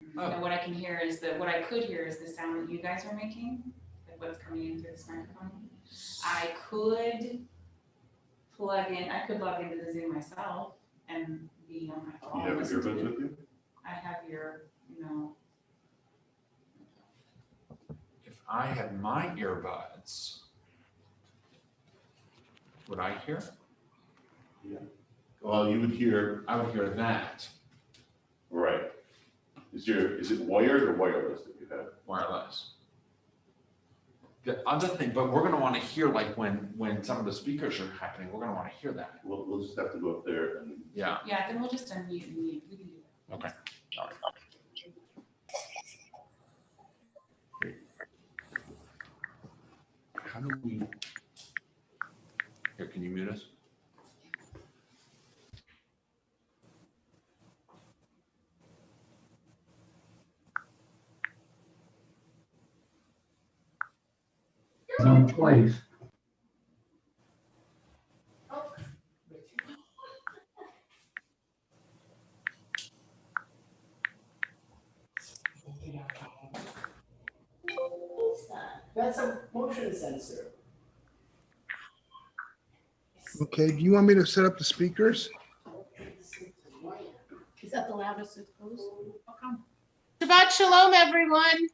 And what I can hear is what I could hear is the sound that you guys are making, like what's coming in through this microphone. I could log into the Zoom myself and be on my phone. You have earbuds with you? I have If I had my earbuds, would I hear? Yeah. Well, you would hear, I would hear that. right. Is it wired or wireless that you have? Wireless. The other thing, but we're gonna wanna hear like when some of the speakers are happening, we're gonna wanna hear that. We'll just have to go up there and. Yeah. Yeah, then we'll just unmute and mute. We can do that. Okay. All right. Great. How do we? Here, can you mute us? Twice. That's a motion sensor. Okay, do you want me to set up the speakers? Is that the loudest it goes? Shabbat shalom, everyone.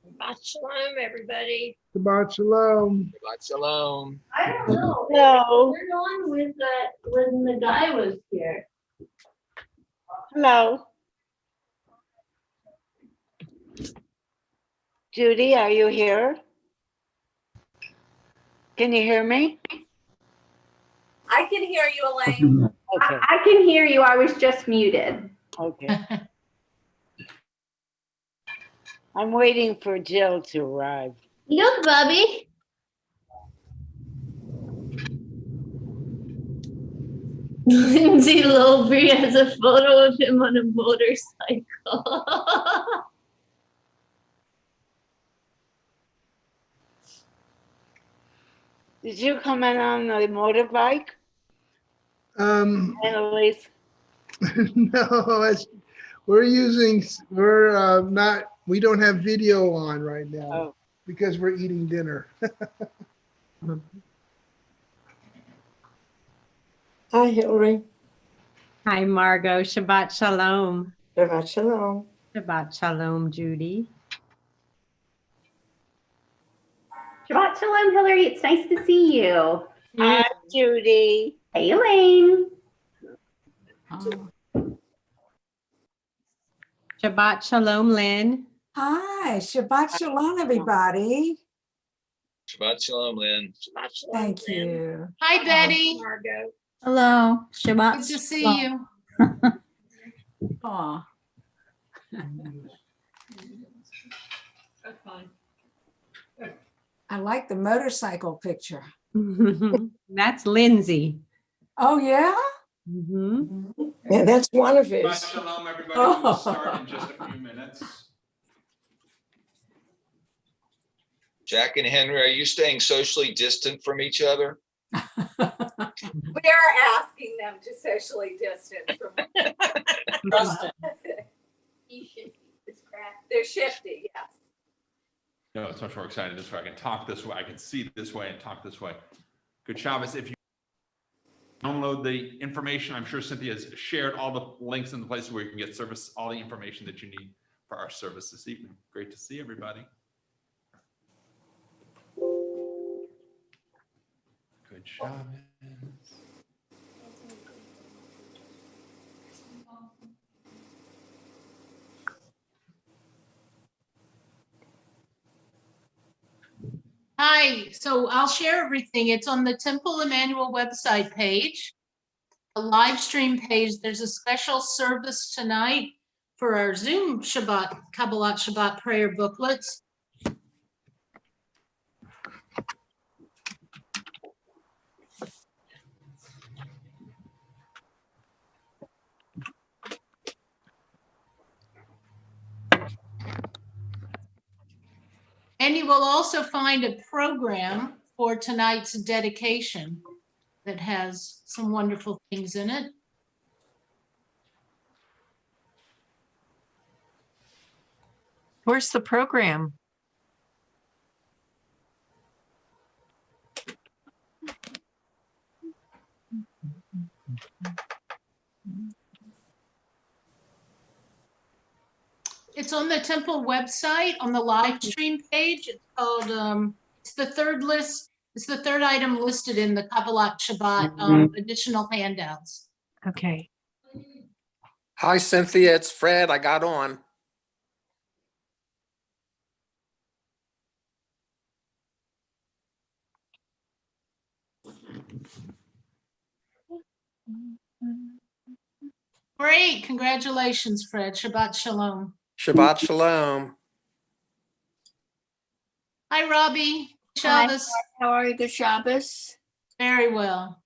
Shabbat shalom, everybody. Shabbat shalom. Shabbat shalom. I don't know. Hello. We're on with when the guy was here. Hello. Judy, are you here? Can you hear me? I can hear you, Elaine. Okay, I can hear you. I was just muted. okay. I'm waiting for Jill to arrive. Look, Bobby. Lindsay Lowbury has a photo of him on a motorcycle. Did you come in on the motorbike, Annalise? No, we don't have video on right now Oh, because we're eating dinner. Hi, Hillary. Hi, Margot. Shabbat shalom. Shabbat shalom. Shabbat shalom, Judy. Shabbat shalom, Hillary. It's nice to see you. hi, Judy. Hey, Elaine. Shabbat shalom, Lynn. Hi, Shabbat shalom, everybody. Shabbat shalom, Lynn. Shabbat shalom, Thank Lynn. you. Hi, Betty. Margot. Hello. Shabbat. Good to see you. Aw. That's fine. I like the motorcycle picture. That's Lindsay. Oh, yeah? Mhm. Yeah, that's one of his. Shabbat shalom, everybody. We'll start in just a few minutes. Jack and Henry, are you staying socially distant from each other? We are asking them to socially distance from. They're shifty, yes. No, it's much more exciting this way. I can talk this way. I can see this way and talk this way. Good Shabbos. If you download the information, I'm sure Cynthia has shared all the links in the places where you can get service, all the information that you need for our service this evening. Great to see everybody. Good Shabbos. Hi. So I'll share everything. It's on the Temple Emmanuel website page, a live stream page. There's a special service tonight for our Zoom Shabbat, Kabbalat Shabbat prayer booklets. And you will also find a program for tonight's dedication that has some wonderful things in it. Where's the program? It's on the temple website on the live stream page. It's called, it's the third list. It's the third item listed in the Kabbalat Shabbat additional handouts. Okay. Hi, Cynthia. It's Fred. I got on. Great. Congratulations, Fred. Shabbat Shalom. Shabbat Shalom. Hi, Robbie. Hi, Shabbos. how are you? Good Shabbos. Very well.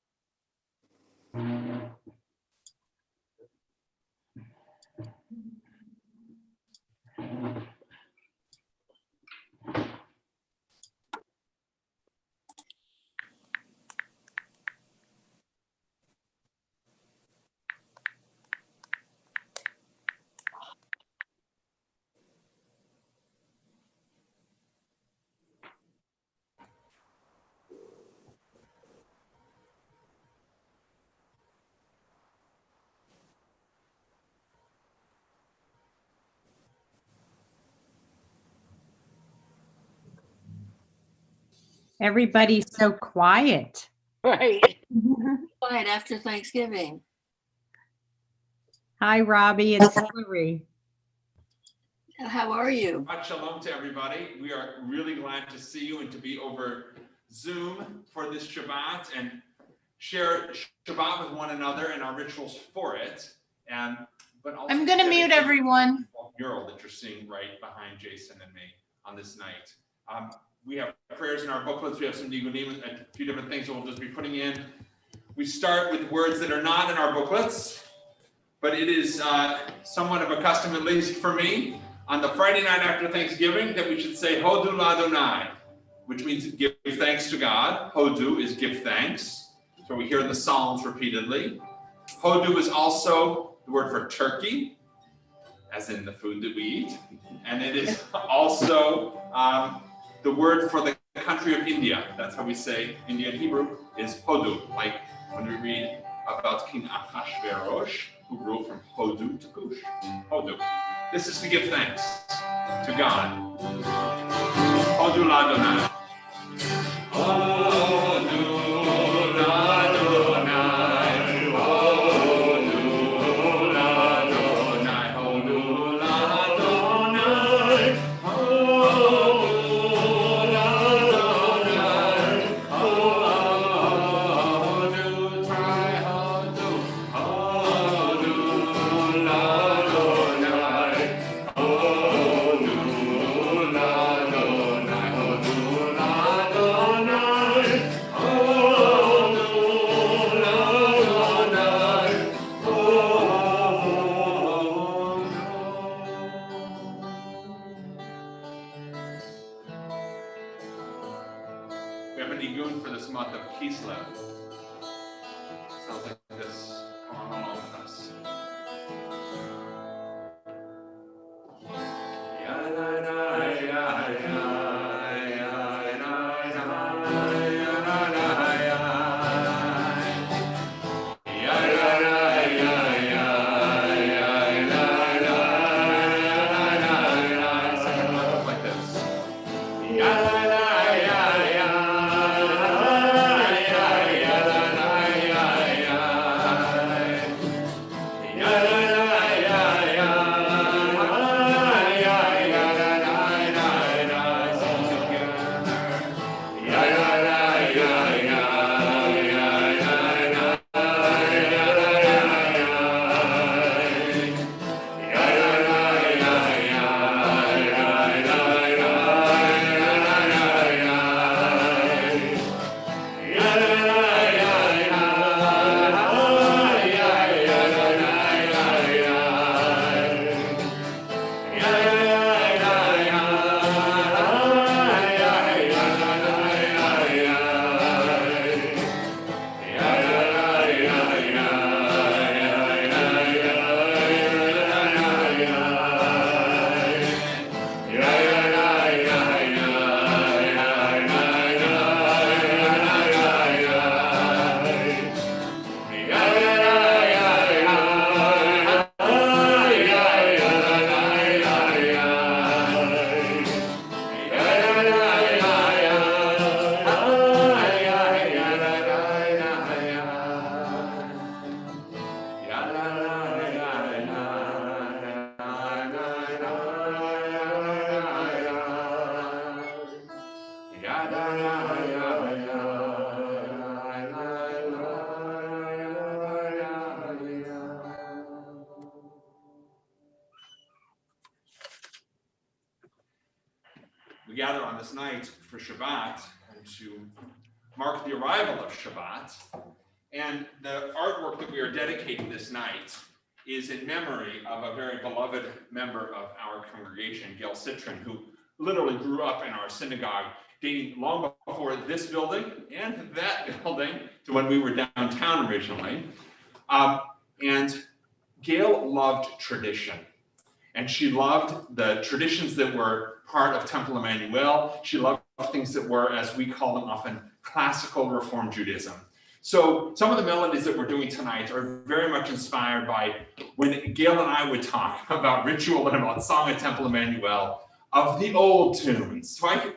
Everybody's so quiet. Right. Quiet after Thanksgiving. Hi, Robbie. It's Hillary. How are you? Shabbat Shalom to everybody. We are really glad to see you and to be over Zoom for this Shabbat and share Shabbat with one another and our rituals for it. But also I'm going to mute everyone. Mural that you're seeing right behind Jason and me on this night. We have prayers in our booklets. We have some nigunim, a few different things that we'll just be putting in. We start with words that are not in our booklets, but it is somewhat of a custom, at least for me, on the Friday night after Thanksgiving, that we should say Hodu Ladonai, which means give thanks to God. Hodu is give thanks. So we hear in the Psalms repeatedly. Hodu is also the word for turkey, as in the food that we eat. And it is also the word for the country of India. That's how we say India in Hebrew is Hodu, like when we read about King Ahasuerus, who ruled from Hodu to Kush. Hodu. This is to give thanks to God. Hodu Ladonai. Hodu Ladonai. Hodu Ladonai. Hodu Ladonai. We have a nigun for this month of Kislev. Sounds like this. Come on along with us. Second month goes like this. we gather on this night for Shabbat and to mark the arrival of Shabbat. And the artwork that we are dedicating this night is in memory of a very beloved member of our congregation, Gail Citron, who literally grew up in our synagogue, dating long before this building and that building to when we were downtown originally. And Gail loved tradition. And she loved the traditions that were part of Temple Emmanuel. She loved things that were, as we call them often, classical Reform Judaism. So some of the melodies that we're doing tonight are very much inspired by when Gail and I would talk about ritual and about song at Temple Emmanuel of the old tunes. So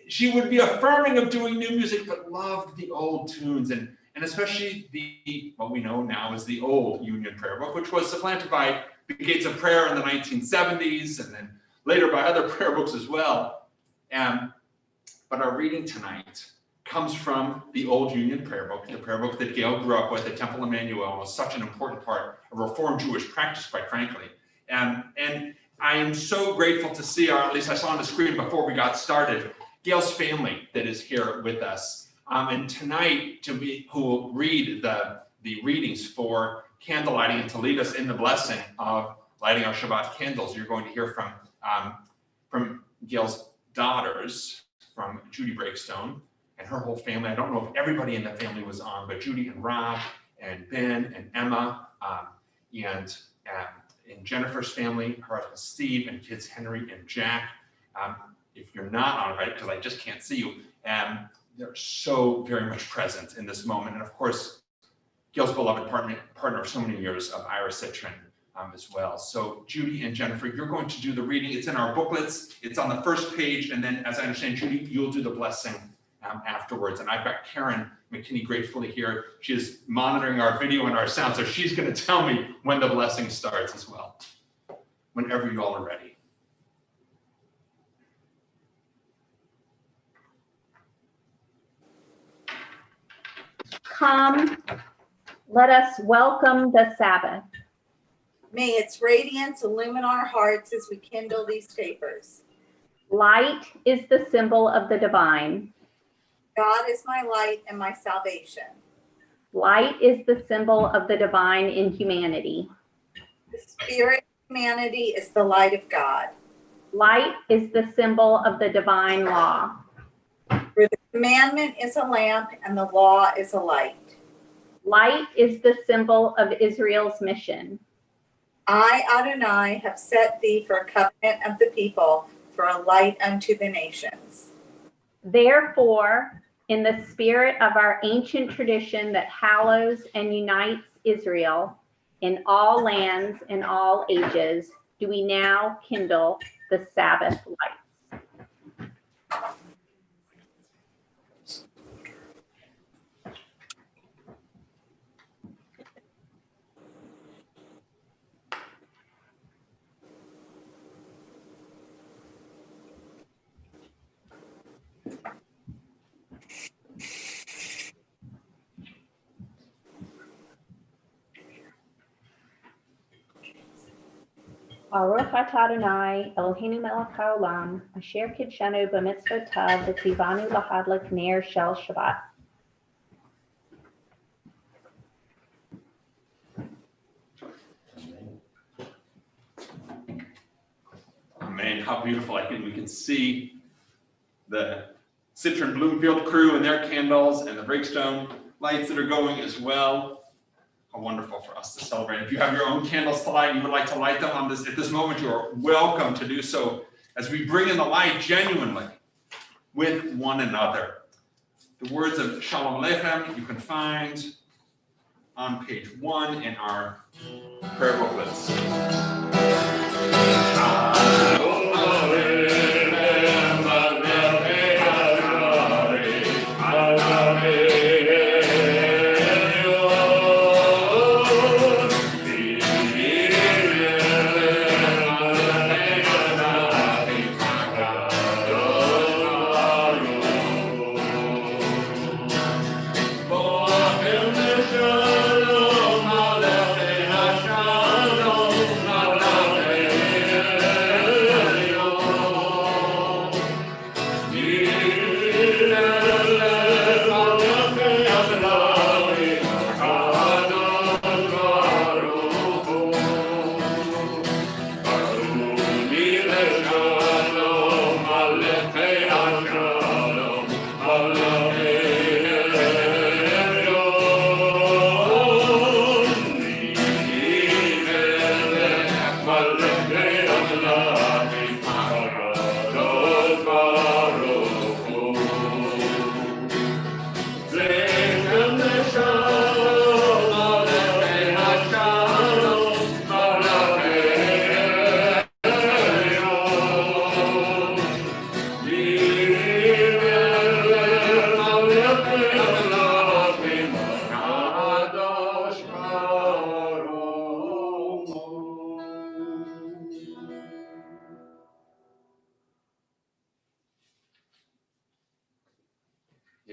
she would be affirming of doing new music, but loved the old tunes and especially what we know now as the old Union Prayer Book, which was supplanted by the Gates of Prayer in the 1970s and then later by other prayer books as well. But our reading tonight comes from the old Union Prayer Book, the prayer book that Gail grew up with at Temple Emmanuel, was such an important part of Reformed Jewish practice, quite frankly. And I am so grateful to see, or at least I saw on the screen before we got started, Gail's family that is here with us. And tonight, who will read the readings for candle lighting and to lead us in the blessing of lighting our Shabbat candles, you're going to hear from Gail's daughters, from Judy Breakstone and her whole family. I don't know if everybody in the family was on, but Judy and Rob and Ben and Emma and Jennifer's family, her husband Steve and kids Henry and Jack. If you're not on, right, because I just can't see you, they're so very much present in this moment. And of course, Gail's beloved partner of so many years of Ira Citron as well. So Judy and Jennifer, you're going to do the reading. It's in our booklets. It's on the first page. And then, as I understand, Judy, you'll do the blessing afterwards. And I've got Karen McKinney gratefully here. She is monitoring our video and our sound. So she's going to tell me when the blessing starts as well, whenever you all are ready. Come, let us welcome the Sabbath. May its radiance illumine our hearts as we kindle these tapers. Light is the symbol of the divine. God is my light and my salvation. Light is the symbol of the divine in humanity. The spirit of humanity is the light of God. Light is the symbol of the divine law. For the commandment is a lamp and the law is a light. Light is the symbol of Israel's mission. I, Adonai, have set thee for a covenant of the people, for a light unto the nations. Therefore, in the spirit of our ancient tradition that hallows and unites Israel in all lands and all ages, do we now kindle the Sabbath lights. Baruch atah Adonai, Eloheinu melech haolam, asher kidshanu b'mitzvotav v'tzivanu lahadlik ner shel Shabbat. Man, how beautiful. We can see the Citron Bloomfield crew and their candles and the Breakstone lights that are going as well. How wonderful for us to celebrate. If you have your own candles to light and you would like to light them on this at this moment, you are welcome to do so as we bring in the light genuinely with one another. The words of Shalom Aleichem you can find on page 1 in our prayer booklets. Shalom,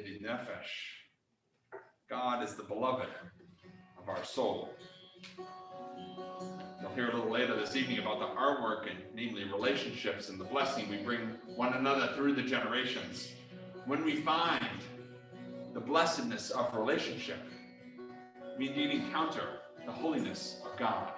Yedi Nefesh. God is the beloved of our soul. You'll hear a little later this evening about the artwork and namely relationships and the blessing we bring one another through the generations. When we find the blessedness of relationship, we indeed encounter the holiness of God.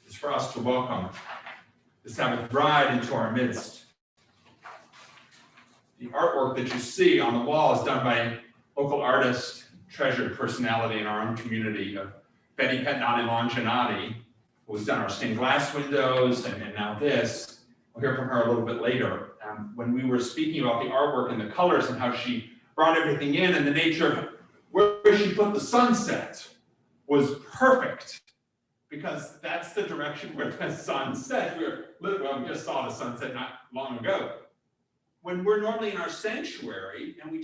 Is for us to welcome the Sabbath bride into our midst. The artwork that you see on the wall is done by local artist, treasured personality in our own community, Betty Petnati Longinati, who's done our stained glass windows and now this. We'll hear from her a little bit later. When we were speaking about the artwork and the colors and how she brought everything in and the nature of where she put the sunset was perfect, because that's the direction where the sun sets. We just saw the sunset not long ago. When we're normally in our sanctuary and we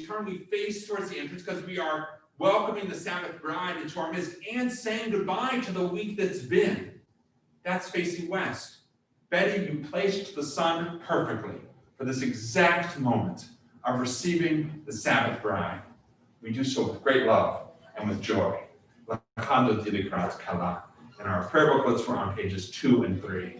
face towards the entrance because we are welcoming the Sabbath bride into our midst and saying goodbye to the week that's been. That's facing west. Betty, you placed the sun perfectly for this exact moment of receiving the Sabbath bride. We do so with great love and with joy. And our prayer booklets were on pages 2 and 3.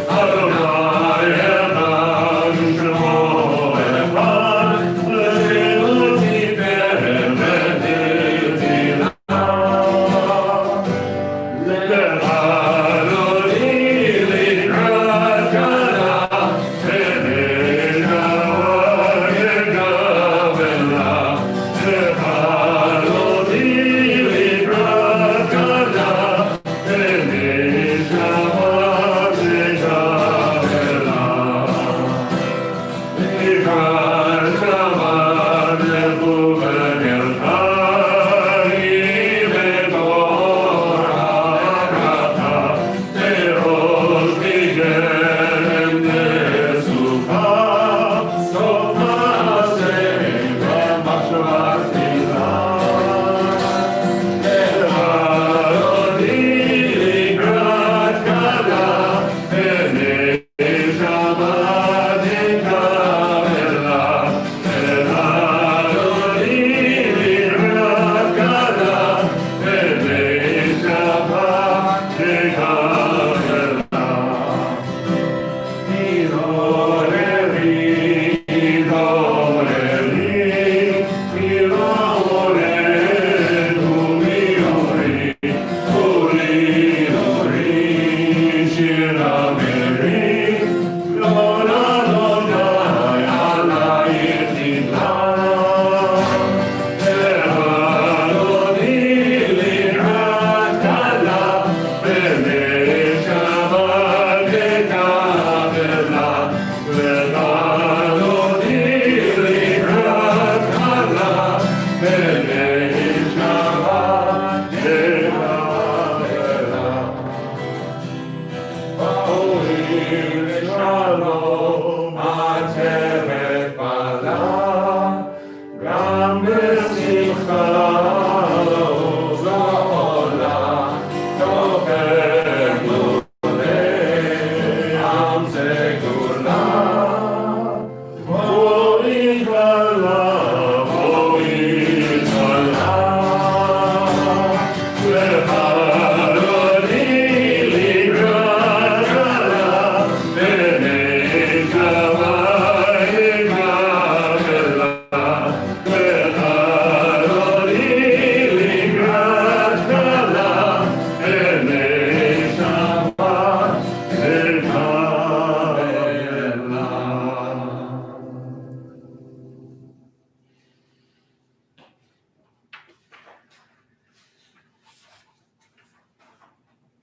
Adonai.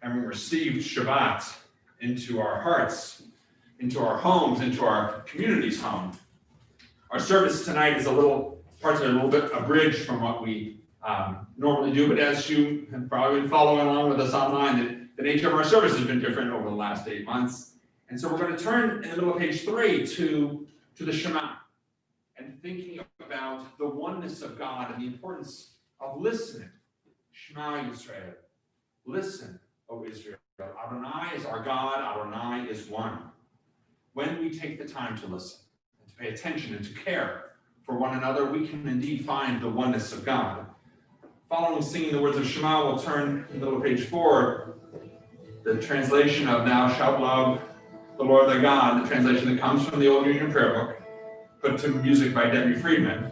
having received Shabbat into our hearts, into our homes, into our community's home. Our service tonight is parts are a little bit abridged from what we normally do, but as you have probably been following along with us online, the nature of our service has been different over the last 8 months. And so we're going to turn in the middle of page 3 to the Shema and thinking about the oneness of God and the importance of listening. Shema Yisrael. Listen, O Israel. Adonai is our God. Adonai is one. When we take the time to listen and to pay attention and to care for one another, we can indeed find the oneness of God. Following singing the words of Shema, we'll turn in the middle of page 4, the translation of Thou shalt love the Lord thy God, the translation that comes from the Old Union Prayer Book, put to music by Debbie Friedman.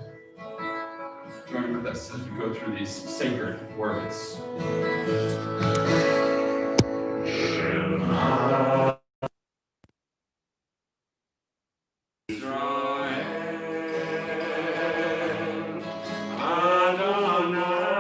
Join with us as we go through these sacred words. Shema Israel, Adonai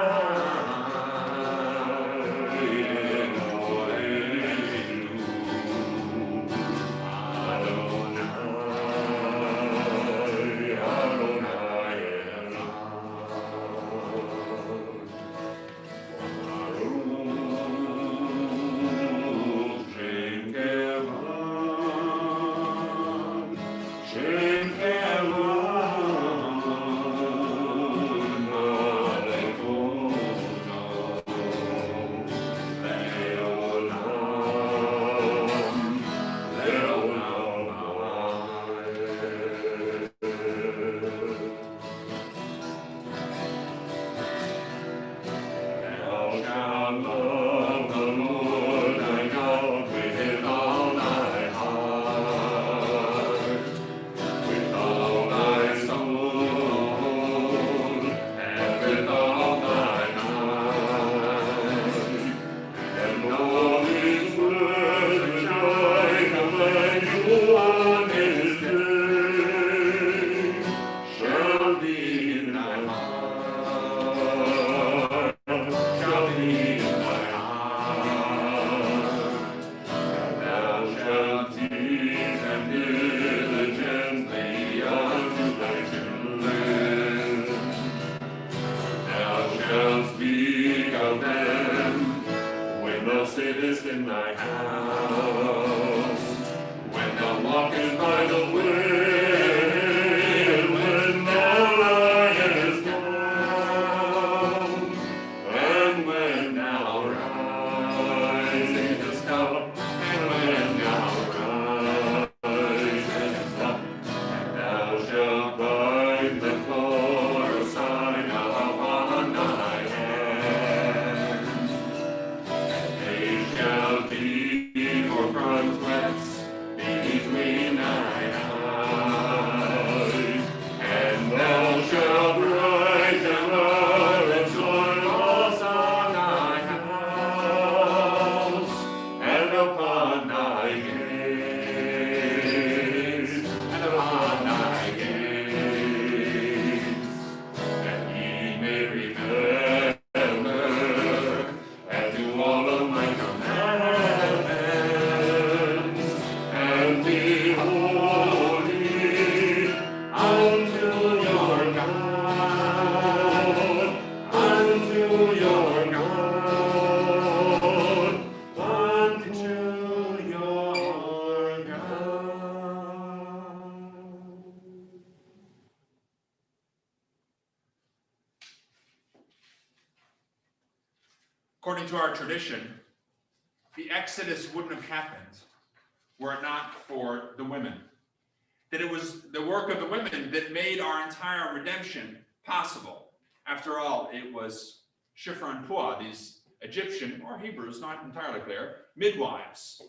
According to our tradition, the Exodus wouldn't have happened were it not for the women. That it was the work of the women that made our entire redemption possible. After all, it was Shifra and Puah, these Egyptian, or Hebrews, not entirely clear, midwives,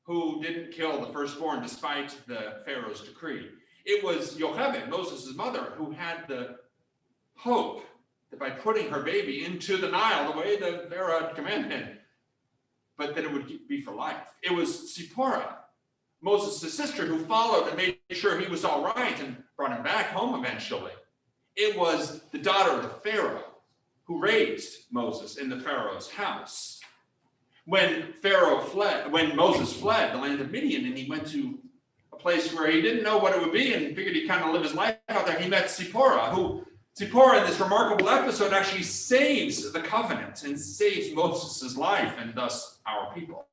who didn't kill the firstborn despite the Pharaoh's decree. It was Yocheved, Moses' mother, who had the hope that by putting her baby into the Nile, the way the Pharaoh had commanded, but that it would be for life. It was Zipporah, Moses' sister, who followed and made sure he was all right and brought him back home eventually. It was the daughter of the Pharaoh who raised Moses in the Pharaoh's house. when Pharaoh fled, when Moses fled the land of Midian, and he went to a place where he didn't know what it would be and figured he'd kind of live his life out there, he met Zipporah, Zipporah in this remarkable episode actually saves the covenant and saves Moses' life and thus our people.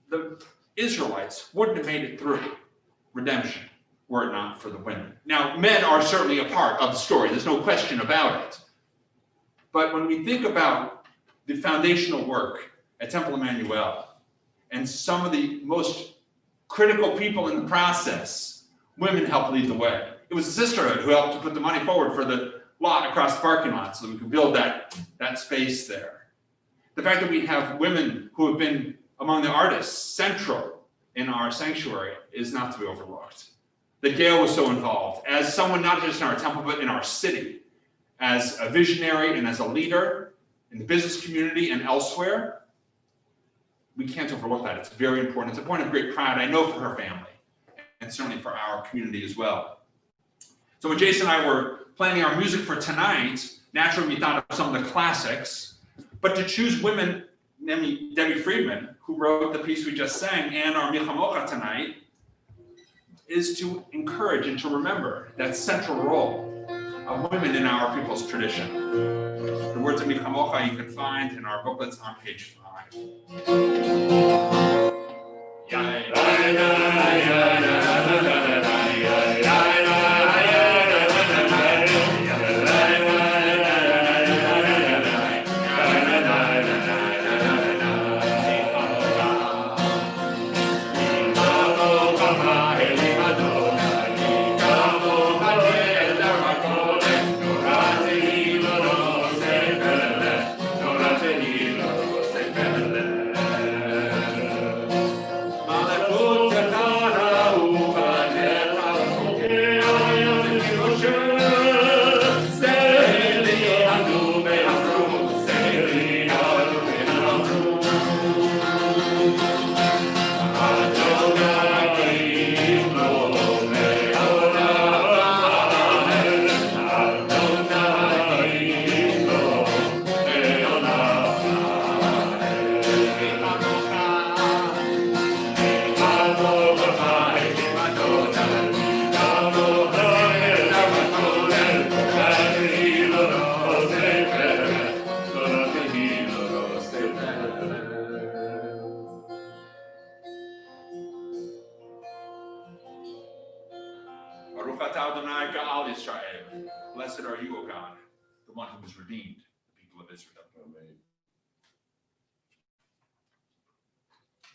The Israelites wouldn't have made it through redemption were it not for the women. Now, men are certainly a part of the story. There's no question about it. But when we think about the foundational work at Temple Emmanuel and some of the most critical people in the process, women helped lead the way. It was the sisterhood who helped to put the money forward for the lot across the parking lot so that we could build that space there. The fact that we have women who have been among the artists central in our sanctuary is not to be overlooked. That Gail was so involved as someone not just in our temple, but in our city, as a visionary and as a leader in the business community and elsewhere. We can't overlook that. It's very important. It's a point of great pride, I know, for her family, and certainly for our community as well. So when Jason and I were planning our music for tonight, naturally we thought of some of the classics, but to choose women, Debbie Friedman, who wrote the piece we just sang, and our Milchamocha tonight, is to encourage and to remember that central role of women in our people's tradition. The words of Milchamocha you can find in our booklets on page 5. Blessed are you, O God, the one who has redeemed the people of Israel. Amen.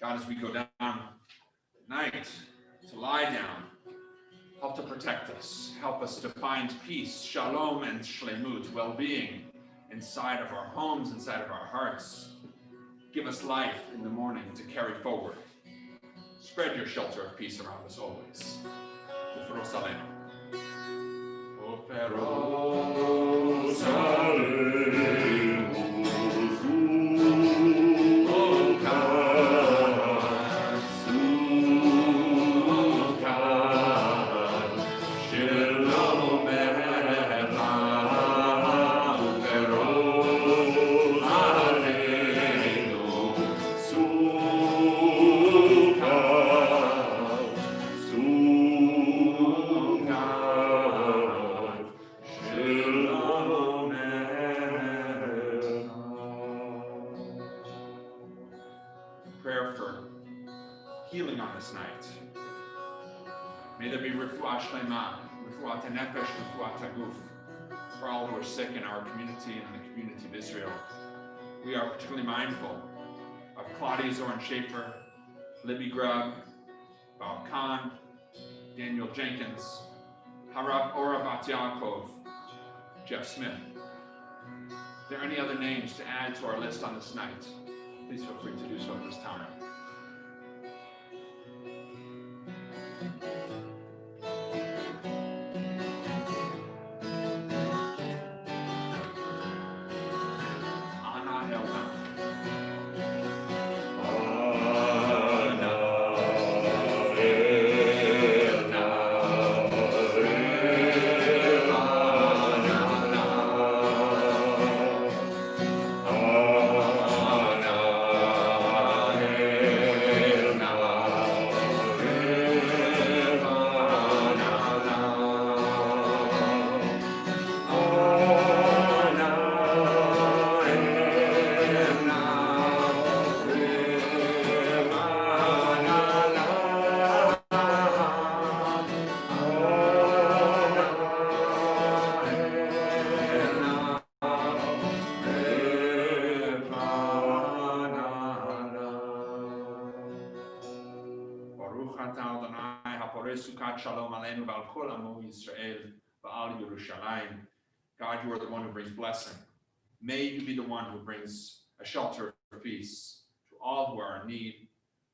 God, as we go down at night to lie down, help to protect us. Help us to find peace, shalom and shlemut, well-being inside of our homes, inside of our hearts. Give us life in the morning to carry forward. Spread your shelter of peace around us always. Winston-Salem. Healing on this night. May there be refuah shlema, refuah nefesh, refuah taguf, for all who are sick in our community and in the community of Israel. We are particularly mindful of Claudia Zoran Schaefer, Libby Grubb, Bob Kahn, Daniel Jenkins, Harav Ora Bat Yaakov, Jeff Smith. If there are any other names to add to our list on this night, please feel free to do so at this time. Ana Shabbat Shalom Aleinu V'al Kol Amo Yisrael V'al Yerushalayim. God, you are the one who brings blessing. May you be the one who brings a shelter of peace to all who are in need,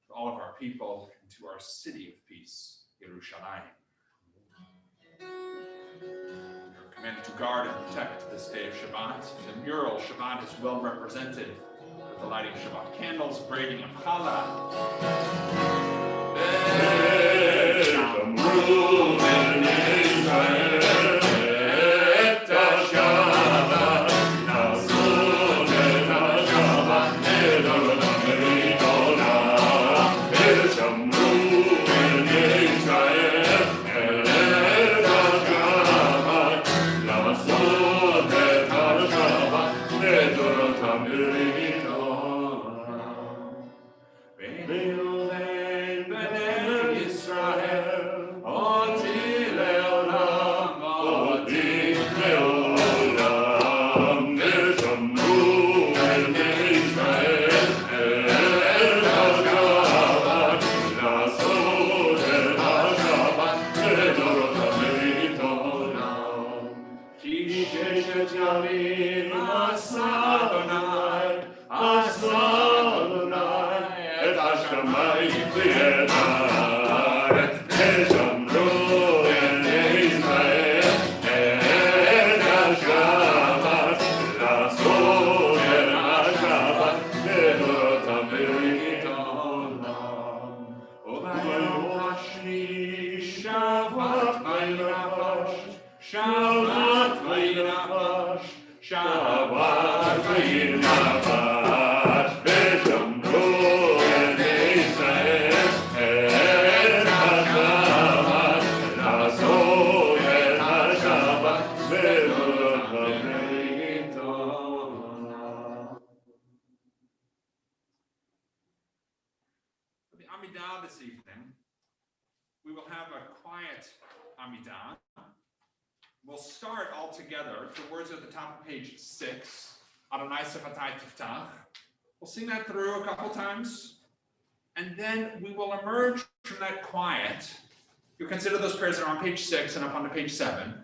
to all of our people, and to our city of peace, Yerushalayim. We are commanded to guard and protect this day of Shabbat. In the mural, Shabbat is well represented with the lighting of Shabbat candles, braiding of challah. This evening, we will have a quiet Amidah. We'll start all together. The words are at the top of page 6. Adonai Sefatai Tiftach. We'll sing that through a couple times, and then we will emerge from that quiet. You'll consider those prayers that are on page 6 and up onto page 7.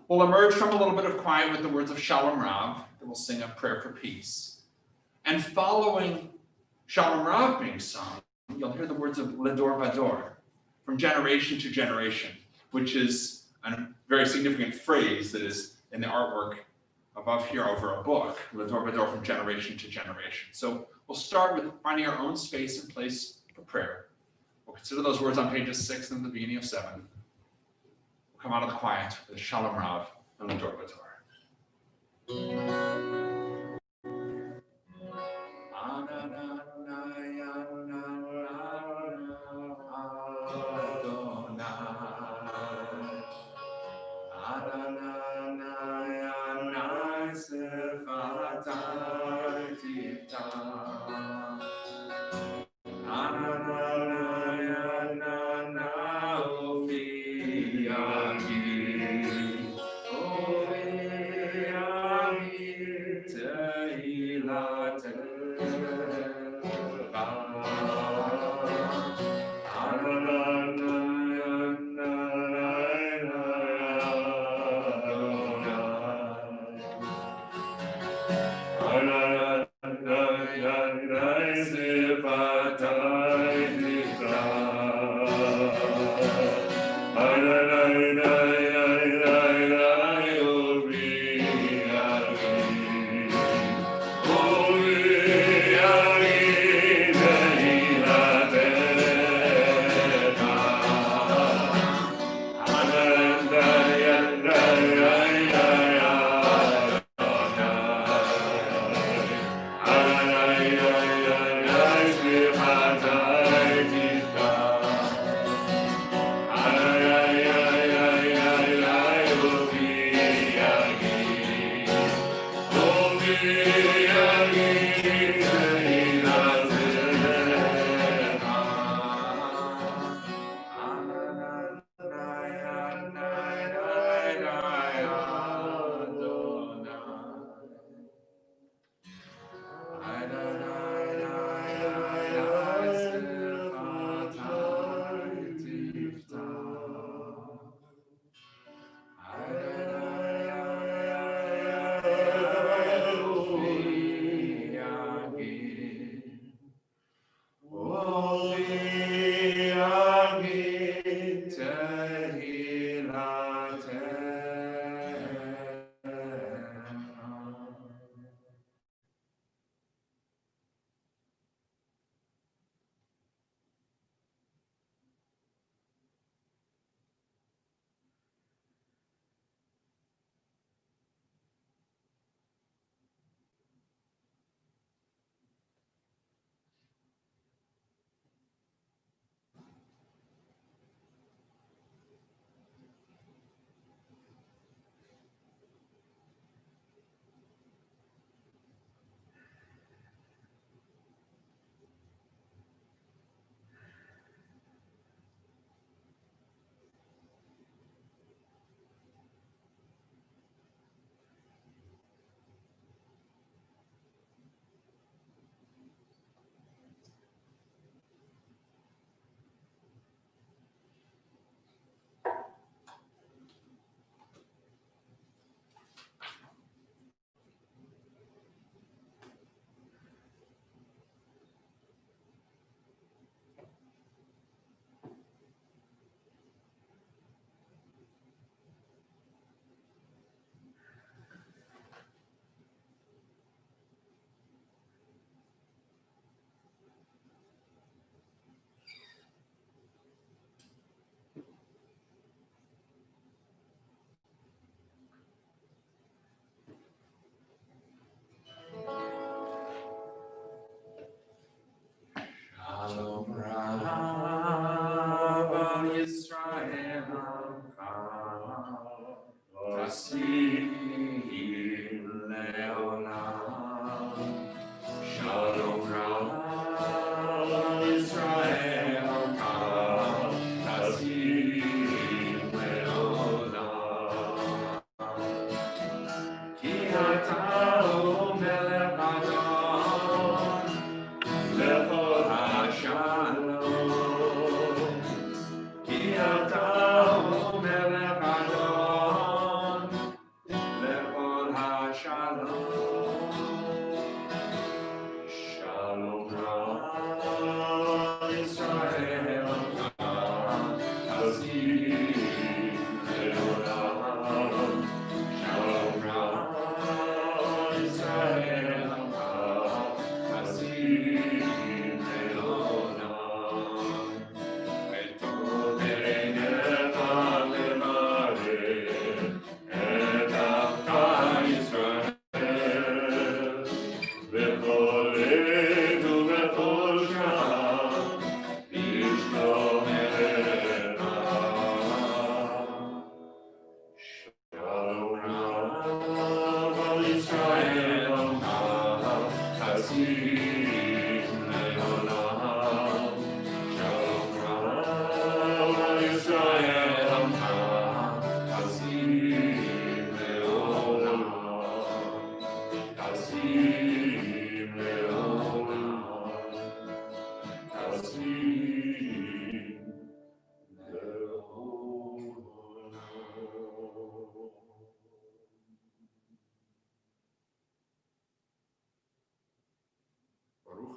We'll emerge from a little bit of quiet with the words of Shalom Rav. Then we'll sing a prayer for peace. And following Shalom Rav being sung, you'll hear the words of Ledor Vador, from generation to generation, which is a very significant phrase that is in the artwork above here over a book, Ledor Vador, from generation to generation. So we'll start with finding our own space and place for prayer. We'll consider those words on pages 6 and the beginning of 7. We'll come out of the quiet with Shalom Rav and Ledor Vador. Amen.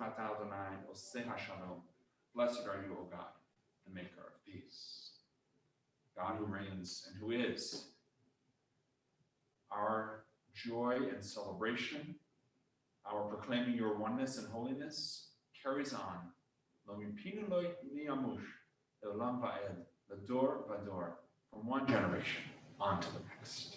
atah Adonai oseh hashalom. Blessed are you, O God, the maker of peace. God who reigns and who is our joy and celebration, our proclaiming your oneness and holiness carries on. Lo mipinu lo niyamush, elam va'ed, lador vador, from one generation on to the next.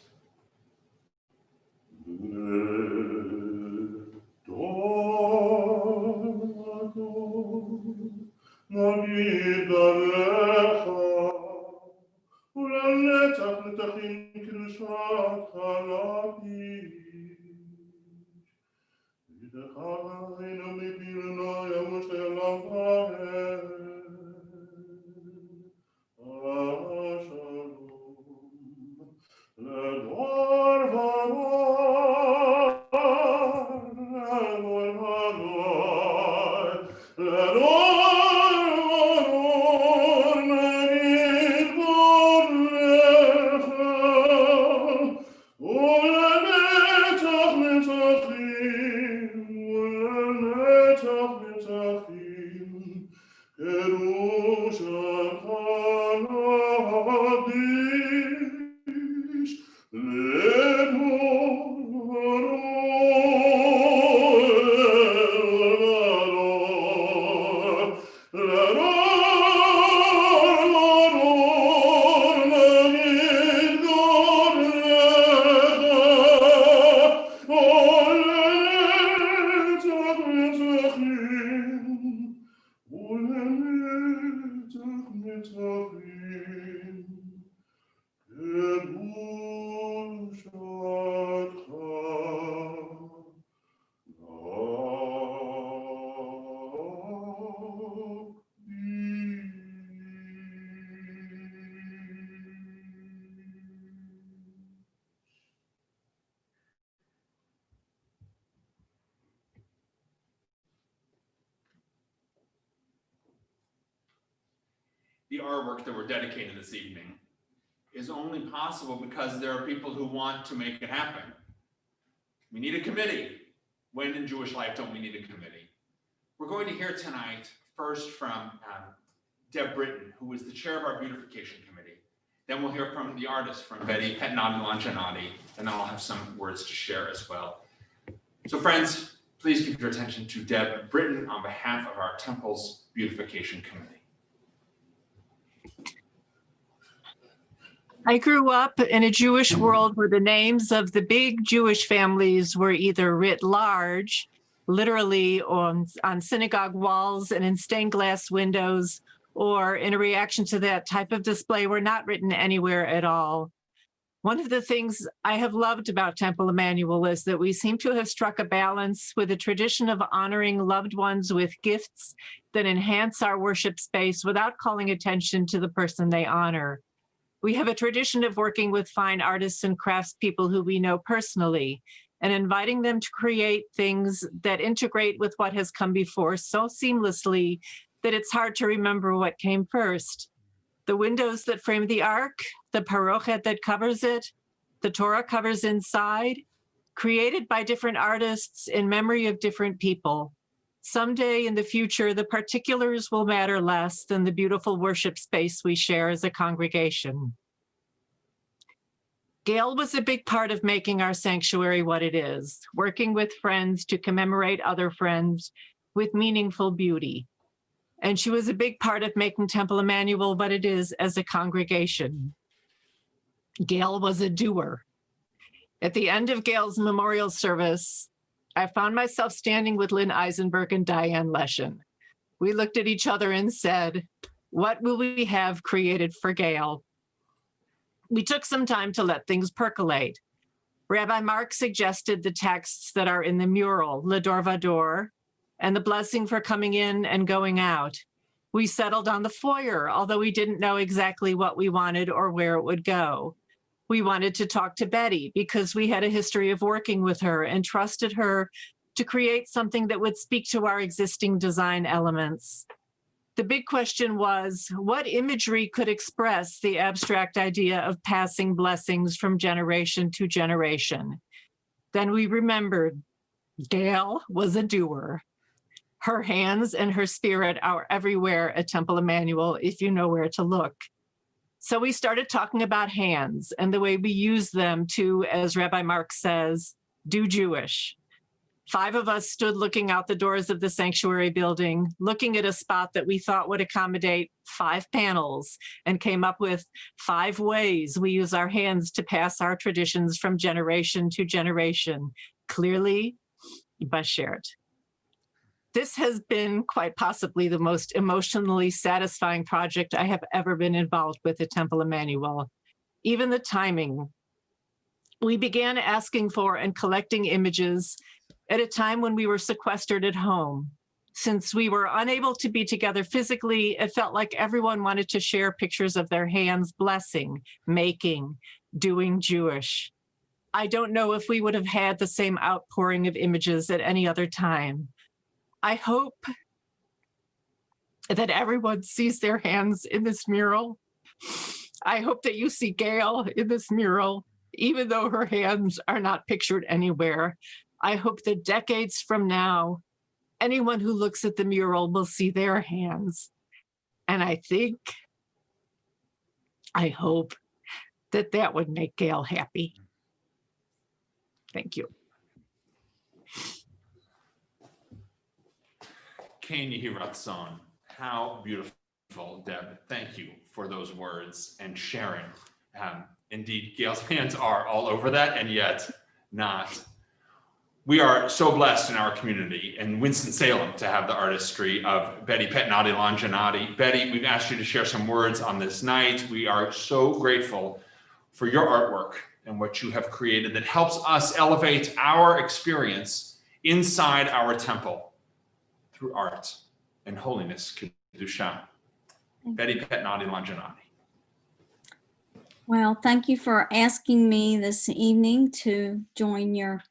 The artwork that we're dedicating this evening is only possible because there are people who want to make it happen. We need a committee. When in Jewish life don't we need a committee? We're going to hear tonight first from Deb Britton, who is the chair of our beautification committee. Then we'll hear from the artist, from Betty Petnadi-Lanjanati, and then I'll have some words to share as well. So friends, please keep your attention to Deb Britton on behalf of our temple's beautification committee. I grew up in a Jewish world where the names of the big Jewish families were either writ large, literally on synagogue walls and in stained glass windows, or in a reaction to that type of display were not written anywhere at all. One of the things I have loved about Temple Emmanuel is that we seem to have struck a balance with a tradition of honoring loved ones with gifts that enhance our worship space without calling attention to the person they honor. We have a tradition of working with fine artists and craftspeople who we know personally and inviting them to create things that integrate with what has come before so seamlessly that it's hard to remember what came first. The windows that frame the ark, the parochet that covers it, the Torah covers inside, created by different artists in memory of different people. Someday in the future, the particulars will matter less than the beautiful worship space we share as a congregation. Gail was a big part of making our sanctuary what it is, working with friends to commemorate other friends with meaningful beauty. And she was a big part of making Temple Emmanuel what it is as a congregation. Gail was a doer. At the end of Gail's memorial service, I found myself standing with Lynn Eisenberg and Diane Leshin. We looked at each other and said, what will we have created for Gail? We took some time to let things percolate. Rabbi Mark suggested the texts that are in the mural, Lador Vador, and the blessing for coming in and going out. We settled on the foyer, although we didn't know exactly what we wanted or where it would go. We wanted to talk to Betty because we had a history of working with her and trusted her to create something that would speak to our existing design elements. The big question was, what imagery could express the abstract idea of passing blessings from generation to generation? Then we remembered Gail was a doer. Her hands and her spirit are everywhere at Temple Emmanuel if you know where to look. So we started talking about hands and the way we use them to, as Rabbi Mark says, do Jewish. 5 of us stood looking out the doors of the sanctuary building, looking at a spot that we thought would accommodate 5 panels, and came up with 5 ways we use our hands to pass our traditions from generation to generation, clearly, bashert. This has been quite possibly the most emotionally satisfying project I have ever been involved with at Temple Emmanuel. Even the timing. We began asking for and collecting images at a time when we were sequestered at home. Since we were unable to be together physically, it felt like everyone wanted to share pictures of their hands blessing, making, doing Jewish. I don't know if we would have had the same outpouring of images at any other time. I hope that everyone sees their hands in this mural. I hope that you see Gail in this mural, even though her hands are not pictured anywhere. I hope that decades from now, anyone who looks at the mural will see their hands. And I hope that that would make Gail happy. Thank you. Can you hear Ratzon? How beautiful, Deb. Thank you for those words and sharing. Indeed, Gail's hands are all over that, and yet not. We are so blessed in our community in Winston-Salem to have the artistry of Betty Petnati Longinati. Betty, we've asked you to share some words on this night. We are so grateful for your artwork and what you have created that helps us elevate our experience inside our temple through art and holiness, Kedusha. Betty Petnati Longinati. Well, thank you for asking me this evening to join your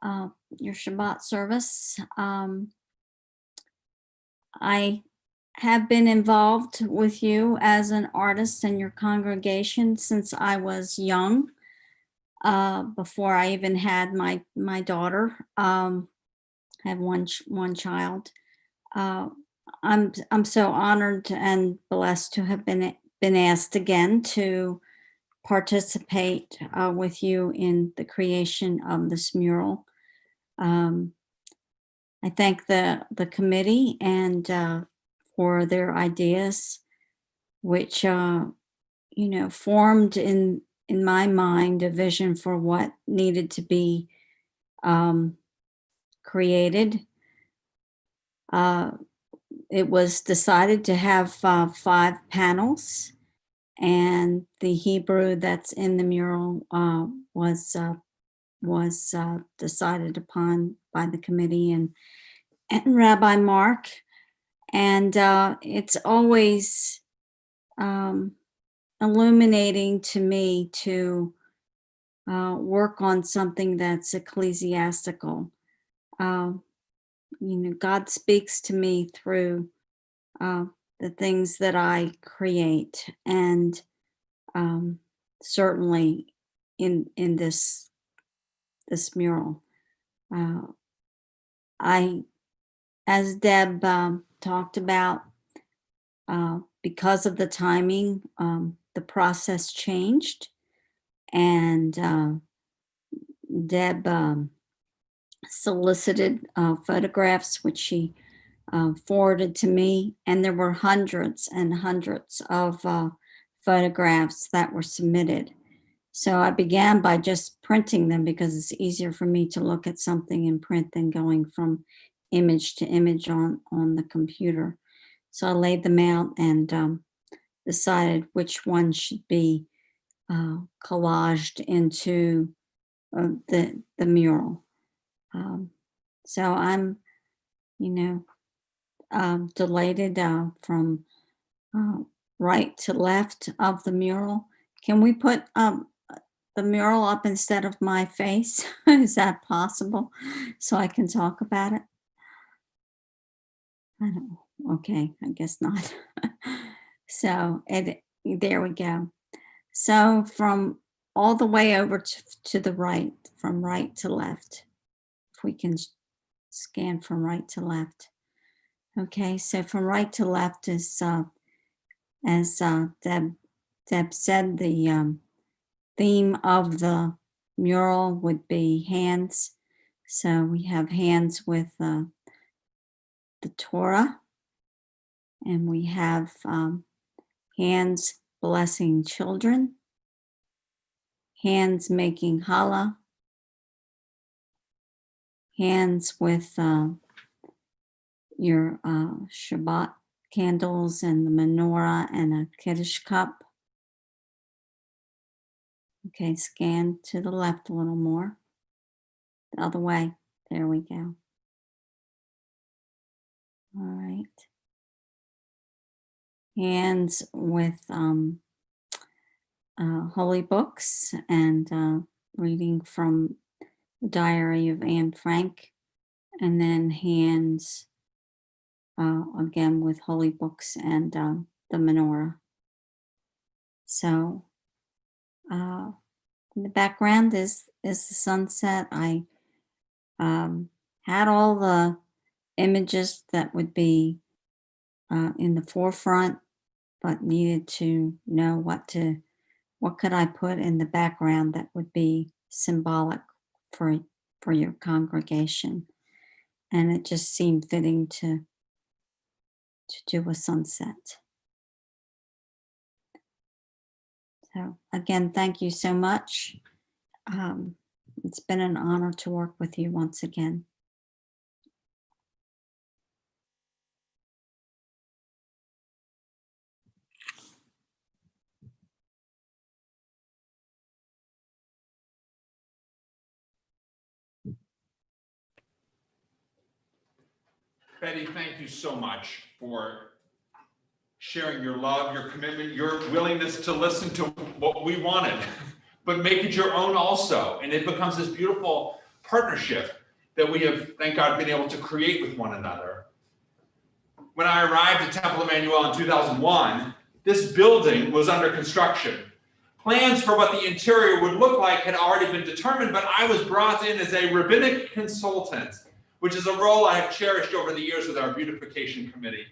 Shabbat service. I have been involved with you as an artist and your congregation since I was young, before I even had my daughter. Have one child. I'm so honored and blessed to have been asked again to participate with you in the creation of this mural. I thank the committee and for their ideas, which formed in my mind a vision for what needed to be created. It was decided to have 5 panels, and the Hebrew that's in the mural was decided upon by the committee and Rabbi Mark. And it's always illuminating to me to work on something that's ecclesiastical. God speaks to me through the things that I create, and certainly in this mural. As Deb talked about, because of the timing, the process changed, and Deb solicited photographs, which she forwarded to me, and there were hundreds and hundreds of photographs that were submitted. So I began by just printing them because it's easier for me to look at something in print than going from image to image on the computer. So I laid them out and decided which one should be collaged into the mural. So I'm, delighted from right to left of the mural. Can we put the mural up instead of my face? Is that possible? So I can talk about it? I don't know. Okay, I guess not. So there we go. So from all the way over to the right, from right to left, if we can scan from right to left. Okay, so from right to left is, as Deb said, the theme of the mural would be hands. So we have hands with the Torah, and we have hands blessing children, hands making challah, hands with your Shabbat candles and the menorah and a Kiddush cup. Okay, scan to the left a little more. The other way. There we go. All right. Hands with holy books and reading from the Diary of Anne Frank, and then hands again with holy books and the menorah. So in the background is the sunset. I had all the images that would be in the forefront, but needed to know what could I put in the background that would be symbolic for your congregation. And it just seemed fitting to do a sunset. So again, thank you so much. It's been an honor to work with you once again. Betty, thank you so much for sharing your love, your commitment, your willingness to listen to what we wanted, but make it your own also. And it becomes this beautiful partnership that we have, thank God, been able to create with one another. When I arrived at Temple Emmanuel in 2001, this building was under construction. Plans for what the interior would look like had already been determined, but I was brought in as a rabbinic consultant, which is a role I have cherished over the years with our beautification committee.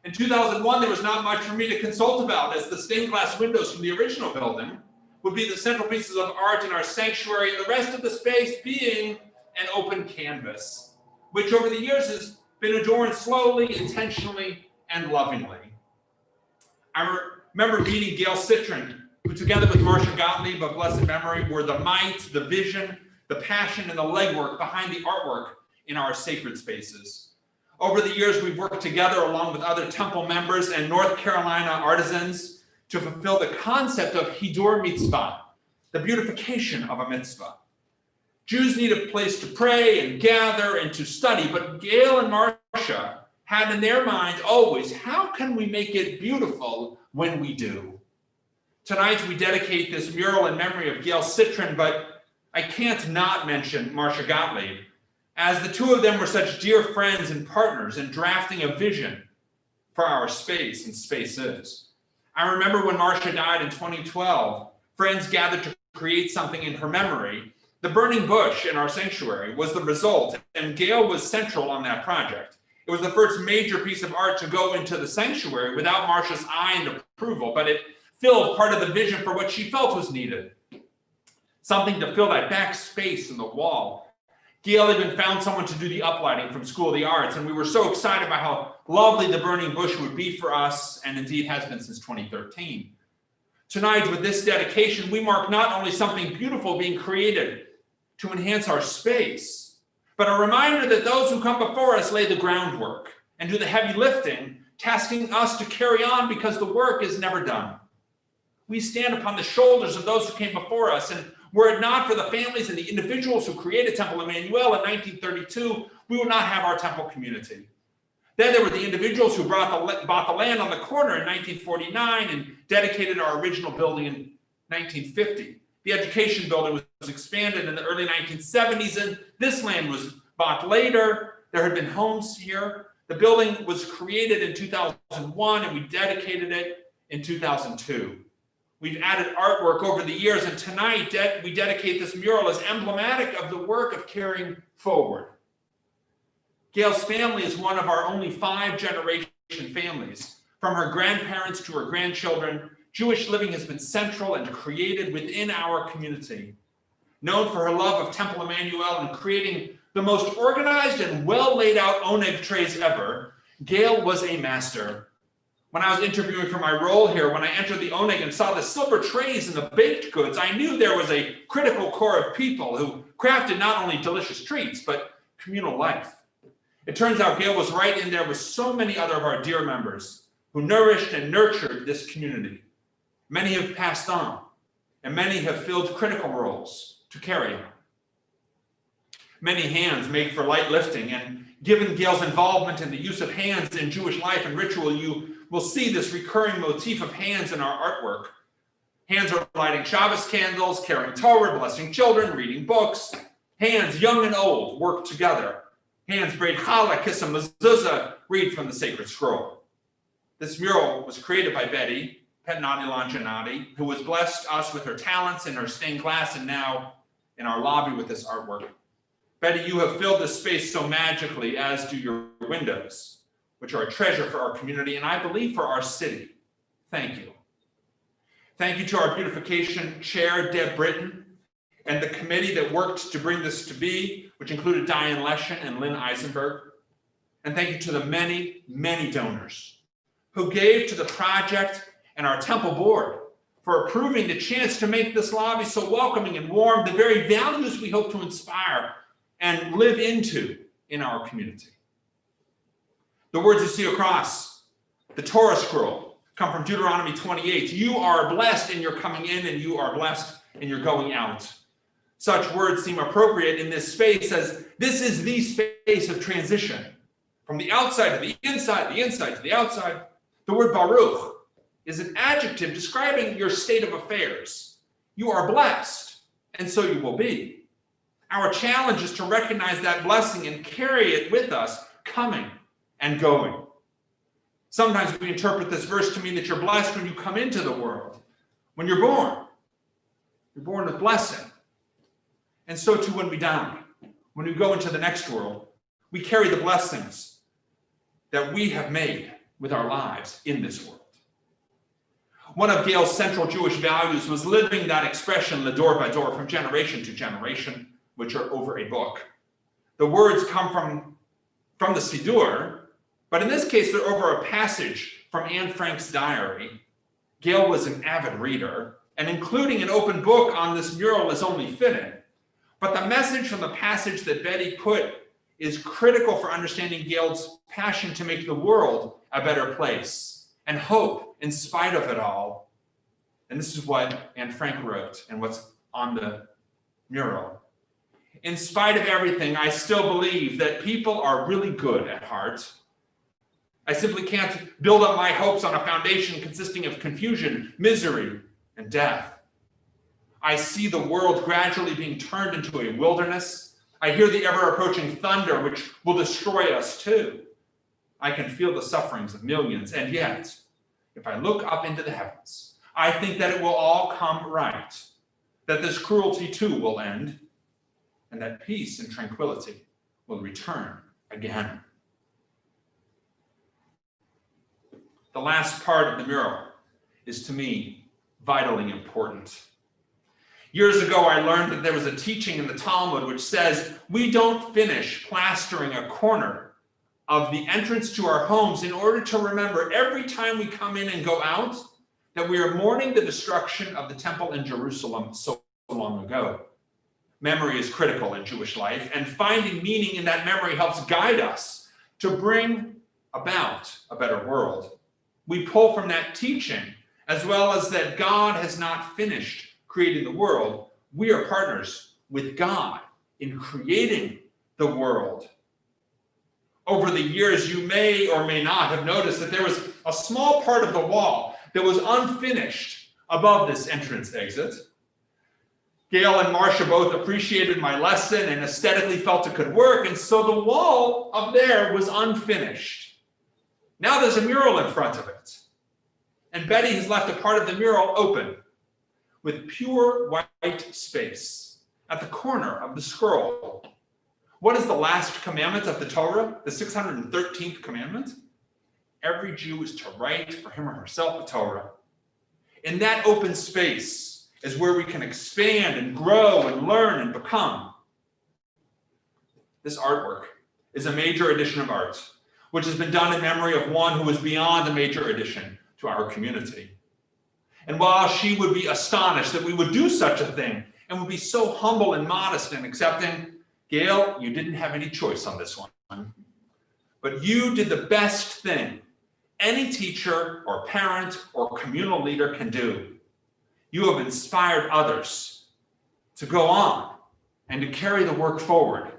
In 2001, there was not much for me to consult about, as the stained glass windows from the original building would be the central pieces of art in our sanctuary, and the rest of the space being an open canvas, which over the years has been adorned slowly, intentionally, and lovingly. I remember meeting Gail Citron, who together with Marcia Gottlieb of blessed memory were the might, the vision, the passion, and the legwork behind the artwork in our sacred spaces. Over the years, we've worked together along with other temple members and North Carolina artisans to fulfill the concept of Hidur Mitzvah, the beautification of a mitzvah. Jews need a place to pray and gather and to study, but Gail and Marcia had in their mind always, how can we make it beautiful when we do? Tonight, we dedicate this mural in memory of Gail Citron, but I can't not mention Marcia Gottlieb, as the two of them were such dear friends and partners in drafting a vision for our space and spaces. I remember when Marcia died in 2012, friends gathered to create something in her memory. The burning bush in our sanctuary was the result, and Gail was central on that project. It was the first major piece of art to go into the sanctuary without Marcia's eye and approval, but it filled part of the vision for what she felt was needed. Something to fill that back space in the wall. Gail even found someone to do the uplighting from School of the Arts, and we were so excited about how lovely the burning bush would be for us, and indeed has been since 2013. Tonight, with this dedication, we mark not only something beautiful being created to enhance our space, but a reminder that those who come before us lay the groundwork and do the heavy lifting, tasking us to carry on because the work is never done. We stand upon the shoulders of those who came before us, and were it not for the families and the individuals who created Temple Emmanuel in 1932, we would not have our temple community. Then there were the individuals who bought the land on the corner in 1949 and dedicated our original building in 1950. The education building was expanded in the early 1970s, and this land was bought later. There had been homes here. The building was created in 2001, and we dedicated it in 2002. We've added artwork over the years, and tonight we dedicate this mural as emblematic of the work of carrying forward. Gail's family is one of our only 5-generation families. From her grandparents to her grandchildren, Jewish living has been central and created within our community. Known for her love of Temple Emmanuel and creating the most organized and well laid out oneg trays ever, Gail was a master. When I was interviewing for my role here, when I entered the oneg and saw the silver trays and the baked goods, I knew there was a critical core of people who crafted not only delicious treats, but communal life. It turns out Gail was right in there with so many other of our dear members who nourished and nurtured this community. Many have passed on, and many have filled critical roles to carry on. Many hands make for light lifting, and given Gail's involvement in the use of hands in Jewish life and ritual, you will see this recurring motif of hands in our artwork. Hands are lighting Shabbos candles, carrying Torah, blessing children, reading books. Hands, young and old, work together. Hands braid challah, kiss a mezuzah, read from the sacred scroll. This mural was created by Betty Petnati Lanjanati, who has blessed us with her talents in her stained glass and now in our lobby with this artwork. Betty, you have filled this space so magically, as do your windows, which are a treasure for our community and I believe for our city. Thank you. Thank you to our beautification chair, Deb Britton, and the committee that worked to bring this to be, which included Diane Leshen and Lynn Eisenberg. And thank you to the many, many donors who gave to the project and our temple board for approving the chance to make this lobby so welcoming and warm, the very values we hope to inspire and live into in our community. The words you see across the Torah scroll come from Deuteronomy 28. You are blessed in your coming in and you are blessed in your going out. Such words seem appropriate in this space, as this is the space of transition from the outside to the inside to the outside. The word Baruch is an adjective describing your state of affairs. You are blessed, and so you will be. Our challenge is to recognize that blessing and carry it with us, coming and going. Sometimes we interpret this verse to mean that you're blessed when you come into the world. When you're born with blessing. And so too when we die. When we go into the next world, we carry the blessings that we have made with our lives in this world. One of Gail's central Jewish values was living that expression, ledor vador, from generation to generation, which are over a book. The words come from the Siddur, but in this case, they're over a passage from Anne Frank's diary. Gail was an avid reader, and including an open book on this mural is only fitting. But the message from the passage that Betty put is critical for understanding Gail's passion to make the world a better place and hope in spite of it all. And this is what Anne Frank wrote and what's on the mural. In spite of everything, I still believe that people are really good at heart. I simply can't build up my hopes on a foundation consisting of confusion, misery, and death. I see the world gradually being turned into a wilderness. I hear the ever-approaching thunder, which will destroy us too. I can feel the sufferings of millions, and yet, if I look up into the heavens, I think that it will all come right, that this cruelty too will end, and that peace and tranquility will return again. The last part of the mural is, to me, vitally important. Years ago, I learned that there was a teaching in the Talmud which says we don't finish plastering a corner of the entrance to our homes in order to remember every time we come in and go out that we are mourning the destruction of the temple in Jerusalem so long ago. Memory is critical in Jewish life, and finding meaning in that memory helps guide us to bring about a better world. We pull from that teaching, as well as that God has not finished creating the world. We are partners with God in creating the world. Over the years, you may or may not have noticed that there was a small part of the wall that was unfinished above this entrance exit. Gail and Marcia both appreciated my lesson and aesthetically felt it could work, and so the wall up there was unfinished. Now there's a mural in front of it, and Betty has left a part of the mural open with pure white space at the corner of the scroll. What is the last commandment of the Torah? The 613th commandment? Every Jew is to write for him or herself a Torah. In that open space is where we can expand and grow and learn and become. This artwork is a major edition of art, which has been done in memory of one who is beyond a major addition to our community. And while she would be astonished that we would do such a thing and would be so humble and modest and accepting, Gail, you didn't have any choice on this one. But you did the best thing any teacher or parent or communal leader can do. You have inspired others to go on and to carry the work forward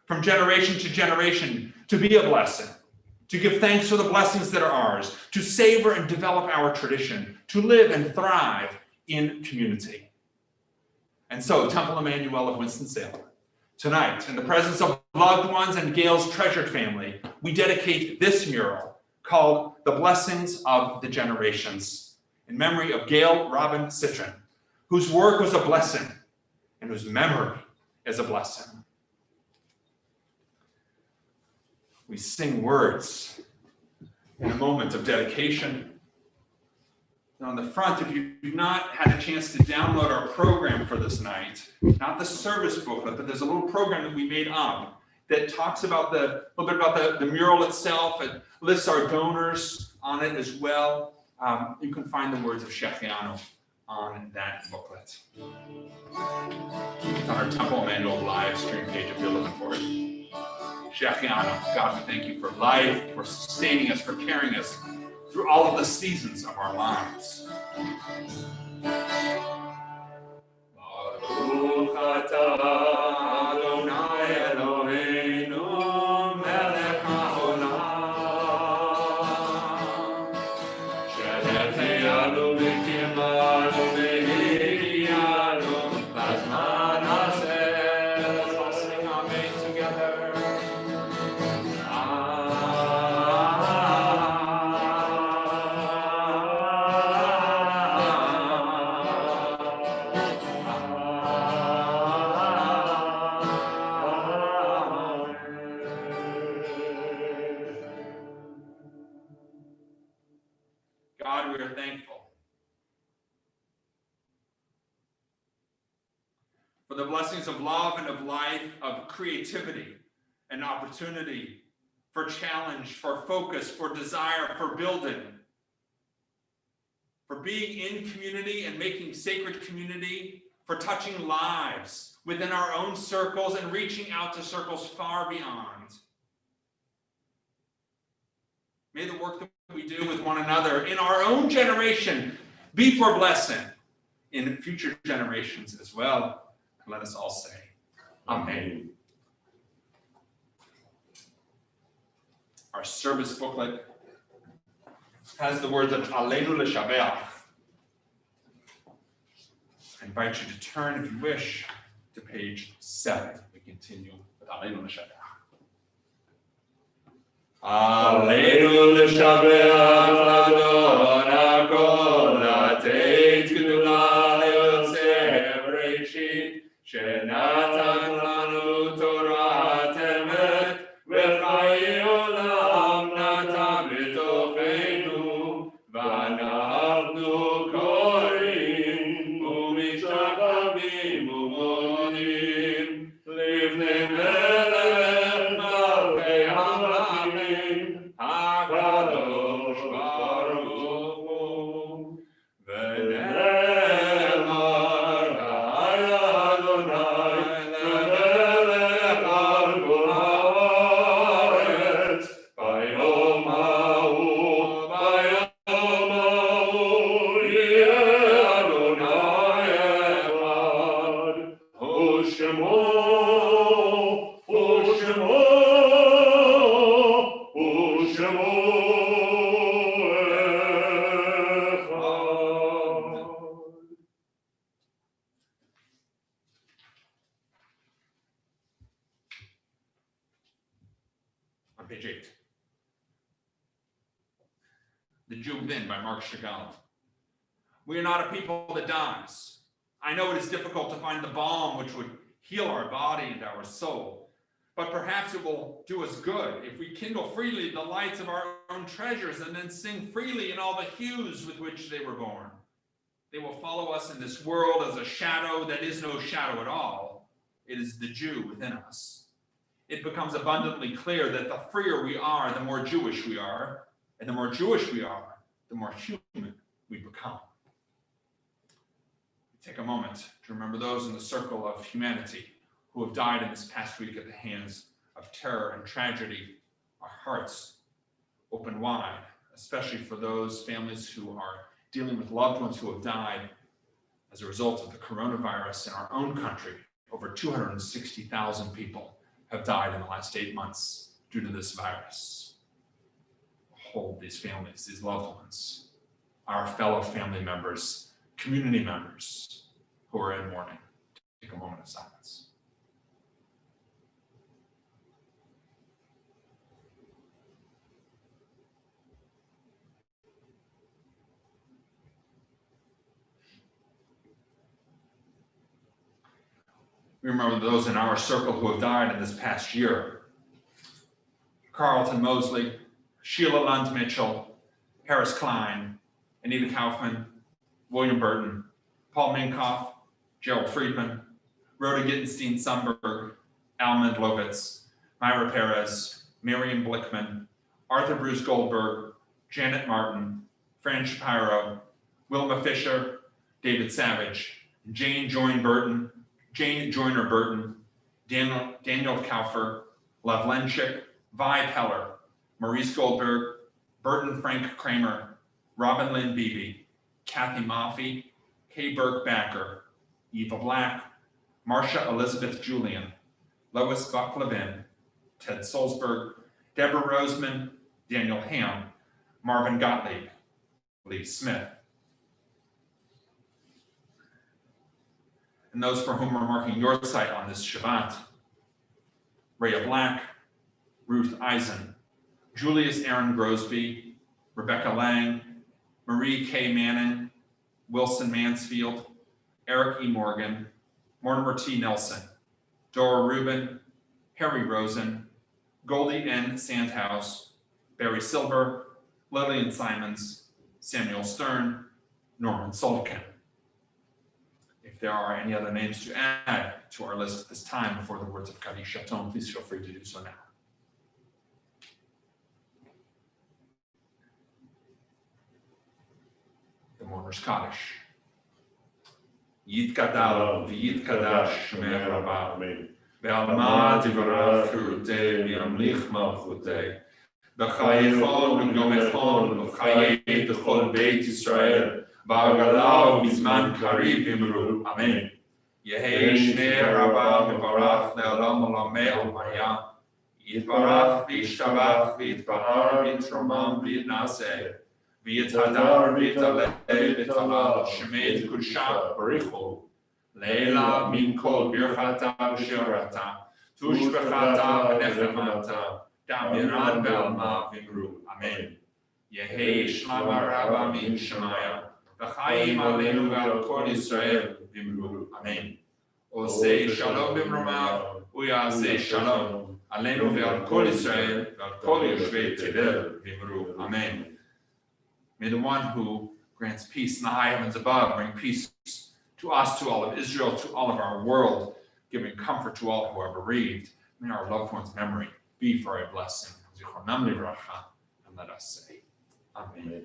from generation to generation, to be a blessing, to give thanks for the blessings that are ours, to savor and develop our tradition, to live and thrive in community. And so, Temple Emmanuel of Winston-Salem, tonight, in the presence of loved ones and Gail's treasured family, we dedicate this mural called The Blessings of the Generations, in memory of Gail Robin Citron, whose work was a blessing and whose memory is a blessing. We sing words in a moment of dedication. And on the front, if you've not had a chance to download our program for this night, not the service booklet, but there's a little program that we made up that talks about a little bit about the mural itself. It lists our donors on it as well. You can find the words of Shechianu on that booklet. It's on our Temple Emmanuel live stream page if you're looking for it. Shechianu, God, we thank you for life, for sustaining us, for carrying us through all of the seasons of our lives. Baruch atah Adonai Eloheinu melech haolam, shehechianu v'kimanu v'higianu b'zman hazeh. Let's all sing Amen together. God, we are thankful for the blessings of love and of life, of creativity and opportunity, for challenge, for focus, for desire, for building, for being in community and making sacred community, for touching lives within our own circles and reaching out to circles far beyond. May the work that we do with one another in our own generation be for blessing in future generations as well. And let us all say, Amen. Our service booklet has the words of Aleinu L'Shabeach. I invite you to turn, if you wish, to page 7. We continue with Aleinu L'Shabeach. Aleinu L'Shabeach Adon HaKol Lateit Gdula Yotzei Bereshit Shenatan Lanu Torah Temet V'chai Olam Natan B'tocheinu V'anachnu Korim U'mishtabim U'modim Livnei Melech Malchei Hamlachim HaKadosh Baruch Hu V'ne'emar Adonai Lemelech al kol haaretz Bayom ha'u yeh Adonai echad U'shemo on page 8. The Jew Within by Mark Chagall. We are not a people that dies. I know it is difficult to find the balm which would heal our body and our soul, But perhaps it will do us good if we kindle freely the lights of our own treasures and then sing freely in all the hues with which they were born. They will follow us in this world as a shadow that is no shadow at all. It is the Jew within us. It becomes abundantly clear that the freer we are, the more Jewish we are, and the more Jewish we are, the more human we become. Take a moment to remember those in the circle of humanity who have died in this past week at the hands of terror and tragedy. Our hearts open wide, especially for those families who are dealing with loved ones who have died as a result of the coronavirus in our own country. Over 260,000 people have died in the last 8 months due to this virus. Hold these families, these loved ones, our fellow family members, community members who are in mourning. Take a moment of silence. We remember those in our circle who have died in this past year. Carlton Mosley, Sheila Lund Mitchell, Harris Klein, Anita Kaufman, William Burton, Paul Minkoff, Gerald Friedman, Rhoda Gittenstein Sundberg, Almond Lovitz, Myra Perez, Miriam Blickman, Arthur Bruce Goldberg, Janet Martin, Fran Shapiro, Wilma Fisher, David Savage, Jane Joyner Burton, Daniel Kaufer, Lev Lenchik, Vi Peller, Maurice Goldberg, Burton Frank Kramer, Robin Lynn Beebe, Kathy Maffey, Kay Burke Backer, Eva Black, Marcia Elizabeth Julian, Lois Buck-Levin, Ted Solzberg, Deborah Roseman, Daniel Ham, Marvin Gottlieb, Lee Smith. And those for whom we're marking your site on this Shabbat: Rhea Black, Ruth Eisen, Julius Aaron Grosby, Rebecca Lang, Marie K. Manning, Wilson Mansfield, Eric E. Morgan, Mortimer T. Nelson, Dora Rubin, Harry Rosen, Goldie N. Sandhouse, Barry Silver, Lillian Simons, Samuel Stern, Norman Solkin. If there are any other names to add to our list at this time before the words of Kaddish Shaton, please feel free to do so now. The Mourner's Kaddish. Yitkadal v'yitkadash shemeh rabah, ve'alma tivarach chirutei v'yamlich malchutei, b'chayechon v'yomechon v'chayei t'chol beit Yisrael, Ba'agalau bizman karib imru. Amen. Yehei shnei rabah mevarach le'olam olamei almaya. Yitbarach v'yishtabach v'yitbahar v'yitromam v'yitnaseh. V'yithadar v'yitaleh v'yitalal shemei t'kudsha barichu. Leila min kol birchata v'shirata. Tushbechata v'nechemata. Damiran ve'alma v'imru. Amen. Yehei shlama rabah min shemaya. V'chaim aleinu ve'al kol Yisrael v'imru. Amen. Osei shalom b'mromav, uyasei shalom aleinu ve'al kol Yisrael ve'al kol yoshvei tevel v'imru. Amen. May the one who grants peace in the high heavens above bring peace to us, to all of Israel, to all of our world, giving comfort to all who are bereaved. May our loved ones' memory be for a blessing. Zichronam livracha, and let us say, Amen.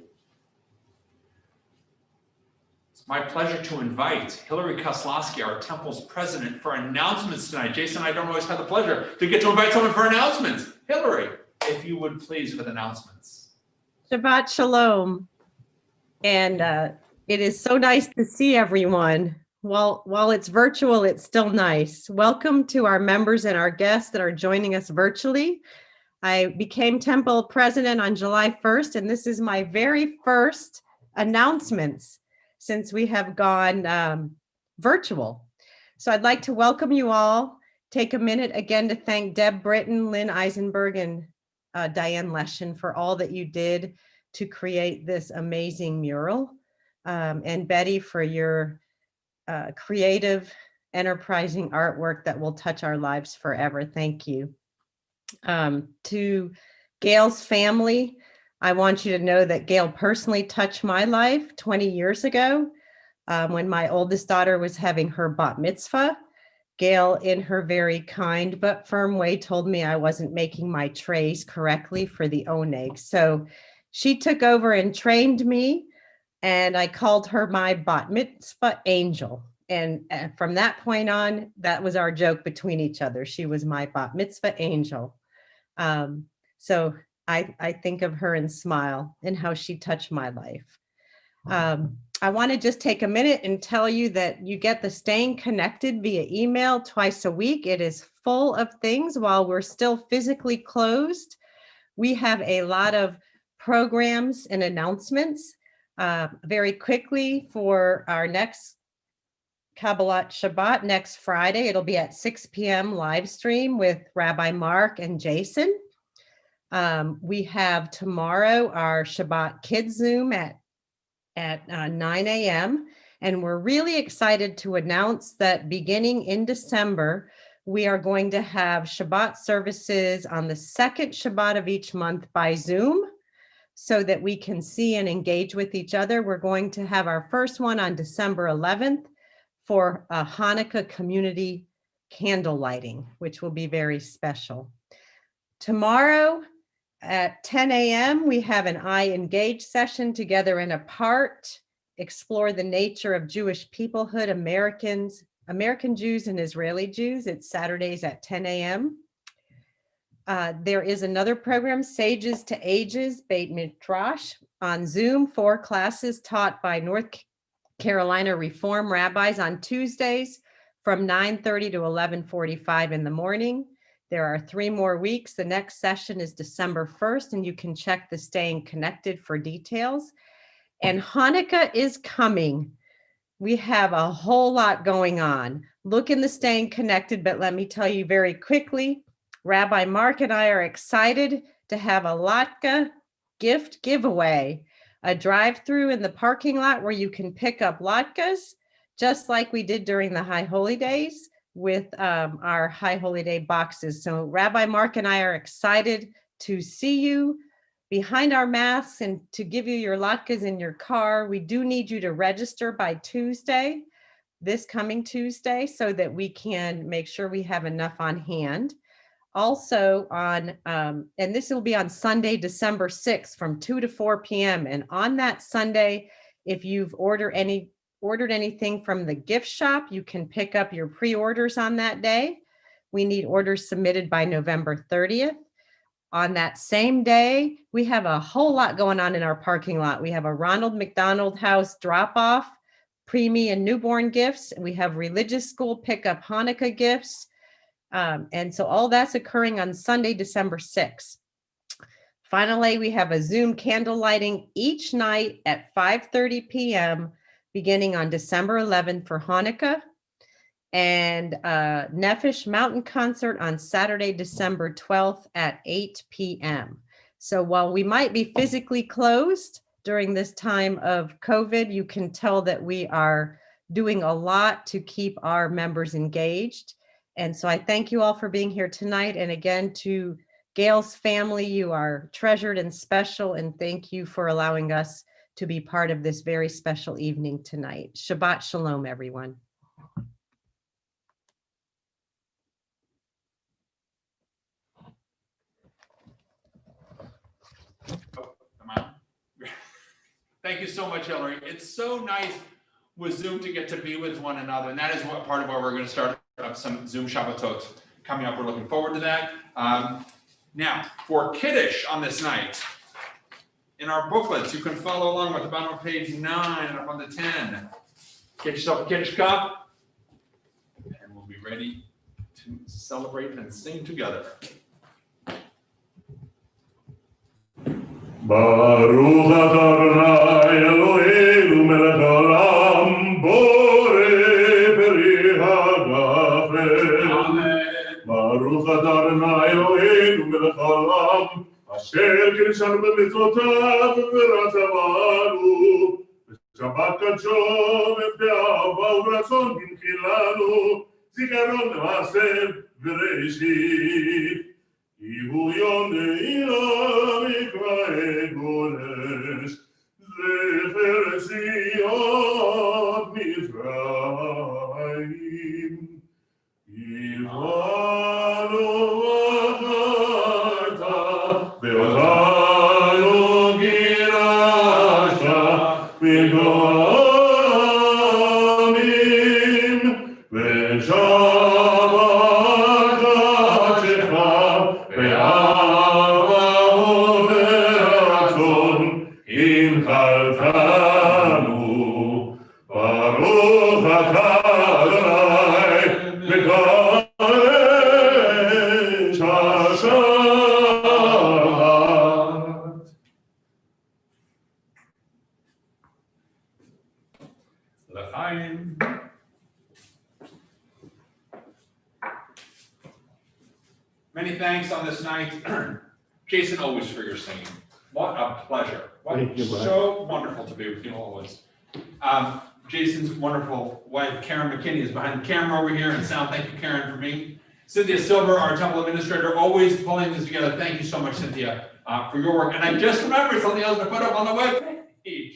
It's my pleasure to invite Hillary Koslowski, our temple's president, for announcements tonight. Jason and I don't always have the pleasure to get to invite someone for announcements. Hillary, if you would please with announcements. Shabbat Shalom. And it is so nice to see everyone. While it's virtual, it's still nice. Welcome to our members and our guests that are joining us virtually. I became Temple President on July 1st, and this is my very first announcements since we have gone virtual. So I'd like to welcome you all. Take a minute again to thank Deb Britton, Lynn Eisenberg, and Diane Leshin for all that you did to create this amazing mural. And Betty for your creative enterprising artwork that will touch our lives forever. Thank you. To Gail's family, I want you to know that Gail personally touched my life 20 years ago when my oldest daughter was having her bat mitzvah. Gail, in her very kind but firm way, told me I wasn't making my trays correctly for the oneg. So she took over and trained me, and I called her my bat mitzvah angel. And from that point on, that was our joke between each other. She was my bat mitzvah angel. So I think of her and smile and how she touched my life. I want to just take a minute and tell you that you get the Staying Connected via email twice a week. It is full of things while we're still physically closed. We have a lot of programs and announcements. Very quickly, for our next Kabbalat Shabbat next Friday, it'll be at 6 p.m. live stream with Rabbi Mark and Jason. We have tomorrow our Shabbat Kids Zoom at 9 a.m. And we're really excited to announce that beginning in December, we are going to have Shabbat services on the second Shabbat of each month by Zoom so that we can see and engage with each other. We're going to have our first one on December 11th for a Hanukkah community candle lighting, which will be very special. Tomorrow, at 10 a.m., we have an I Engage session, Together and Apart, explore the nature of Jewish peoplehood, American Jews and Israeli Jews. It's Saturdays at 10 a.m. There is another program, Sages to Ages, Beit Midrash, on Zoom, 4 classes taught by North Carolina Reform rabbis on Tuesdays from 9:30 to 11:45 in the morning. There are 3 more weeks. The next session is December 1st, and you can check the Staying Connected for details. And Hanukkah is coming. We have a whole lot going on. Look in the Staying Connected, but let me tell you very quickly, Rabbi Mark and I are excited to have a latke gift giveaway, a drive-through in the parking lot where you can pick up latkes, just like we did during the High Holy Days with our High Holy Day boxes. So Rabbi Mark and I are excited to see you behind our masks and to give you your latkes in your car. We do need you to register by Tuesday, this coming Tuesday, so that we can make sure we have enough on hand. Also on, and this will be on Sunday, December 6th from 2 to 4 p.m. And on that Sunday, if you've ordered anything from the gift shop, you can pick up your pre-orders on that day. We need orders submitted by November 30th. On that same day, we have a whole lot going on in our parking lot. We have a Ronald McDonald House drop-off, preemie and newborn gifts. We have religious school pickup Hanukkah gifts. And so all that's occurring on Sunday, December 6th. Finally, we have a Zoom candle lighting each night at 5:30 p.m. beginning on December 11th for Hanukkah, and Nefesh Mountain Concert on Saturday, December 12th at 8 p.m. So while we might be physically closed during this time of COVID, you can tell that we are doing a lot to keep our members engaged. And so I thank you all for being here tonight. And again, to Gail's family, you are treasured and special, and thank you for allowing us to be part of this very special evening tonight. Shabbat Shalom, everyone. Thank you so much, Hillary. It's so nice with Zoom to get to be with one another, and that is what part of where we're going to start up some Zoom Shabbatot coming up. We're looking forward to that. Now, for Kiddush on this night, in our booklets, you can follow along with the bottom of page 9 and up on the 10. Get yourself a Kiddush cup, and we'll be ready to celebrate and sing together. Baruch Adonai Eloheinu melech haolam borei peri hagafel. Baruch Adonai Eloheinu melech haolam asher kirshanu b'mitzvotav v'ratzavanu v'shabbat kadsho v'be'ava u'ratzon b'mchilanu זיכרון למעשה בראשית, כי הוא יונה אילם יקרא גורש, זכר ציון מצרים. יבנו וחרתה, ואותנו גירשת, מגוונים, ושבת קדשך, באהבה וברצון, הנחלתנו. ברוך אתה אדוני, מקדש השבת. L'chaim. Many thanks on this night. Jason, always for your singing. What a pleasure. Thank you, Brian. So wonderful to be with you always. Jason's wonderful wife, Karen McKinney, is behind the camera over here, and sound. Thank you, Karen, for me. Cynthia Silver, our temple administrator, always pulling this together. Thank you so much, Cynthia, for your work. And I just remembered something else to put up on the web page.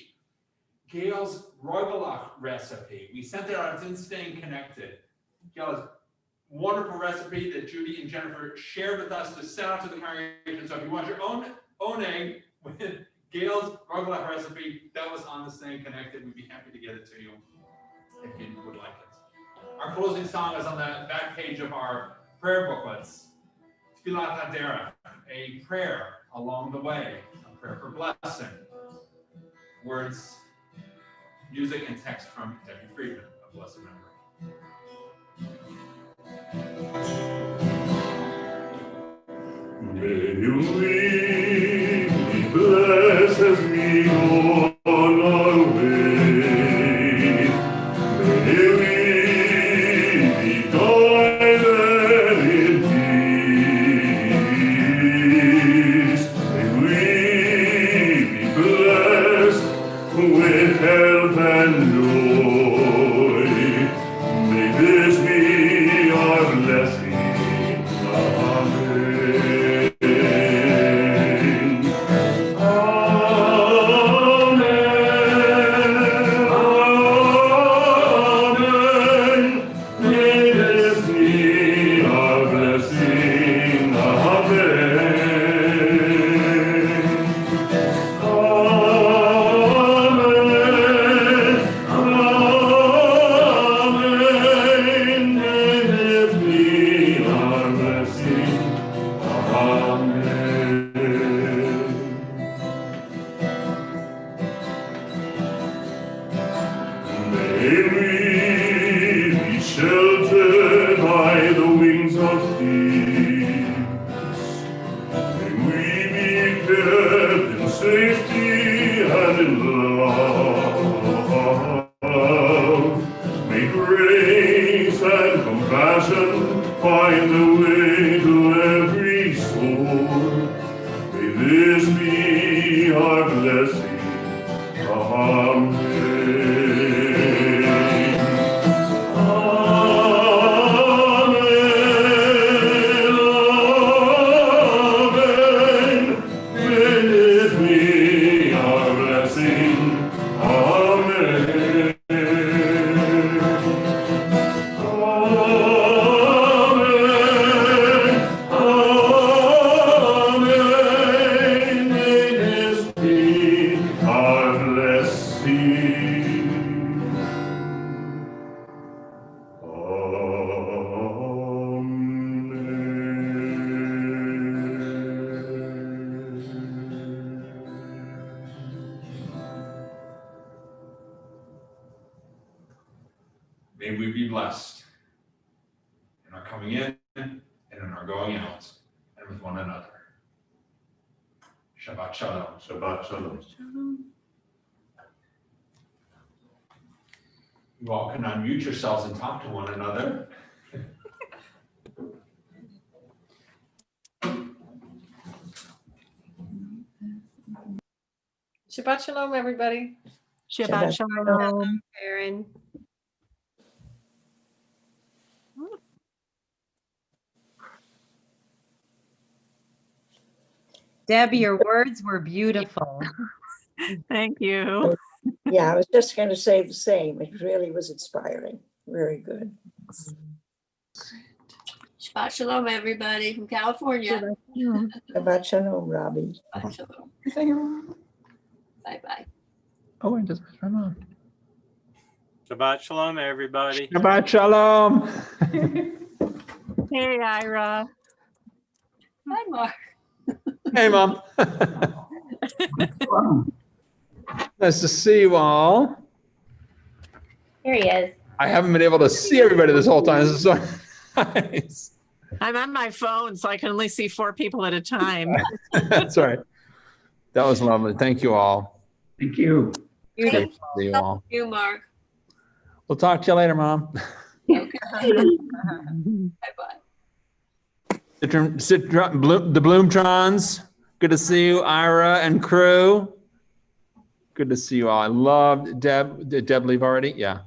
Gail's Roivalach recipe. We sent it out. It's in Staying Connected. Gail's wonderful recipe that Judy and Jennifer shared with us to send out to the congregation. So if you want your own egg with Gail's Roivalach recipe, that was on the Staying Connected. We'd be happy to get it to you if you would like it. Our closing song is on the back page of our prayer booklets. Tfilat HaDerech, a prayer along the way, a prayer for blessing. Words, music, and text from Debbie Friedman of blessed memory. May we be blessed as we go on our way. May we be guided in peace. May we be blessed with health and joy. May this be our blessing. Amen. Amen. May this be our blessing. Amen. Amen. May this be our blessing. Amen. May we be sheltered by the wings of peace. May we be kept in safety and in love. May grace and compassion find the way to every soul. May this be our blessing. Amen. Amen. May this be our blessing. Amen. Amen. Amen. May this be our blessing. May we be blessed in our coming in and in our going out, and with one another. Shabbat Shalom. Shabbat Shalom. You all can unmute yourselves and talk to one another. Shabbat shalom, everybody. Shabbat shalom. Karen. Debbie, your words were beautiful. Thank you. Yeah, I was just going to say the same. It really was inspiring. Very good. Shabbat shalom, everybody from California. Shabbat shalom, Robbie. Shabbat shalom. Bye-bye. Oh, I just missed my mom. Shabbat shalom, everybody. Shabbat shalom. Hey, Ira. Hi, Mark. Hey, Mom. Nice to see you all. Here he is. I haven't been able to see everybody this whole time. This is so nice. I'm on my phone, so I can only see 4 people at a time. That's right. That was lovely. Thank you all. Thank you. Great to see you all. You, Mark. We'll talk to you later, Mom. Okay. Bye-bye. The Bloomtrons. Good to see you, Ira and crew. Good to see you all. I loved Deb. Did Deb leave already? Yeah.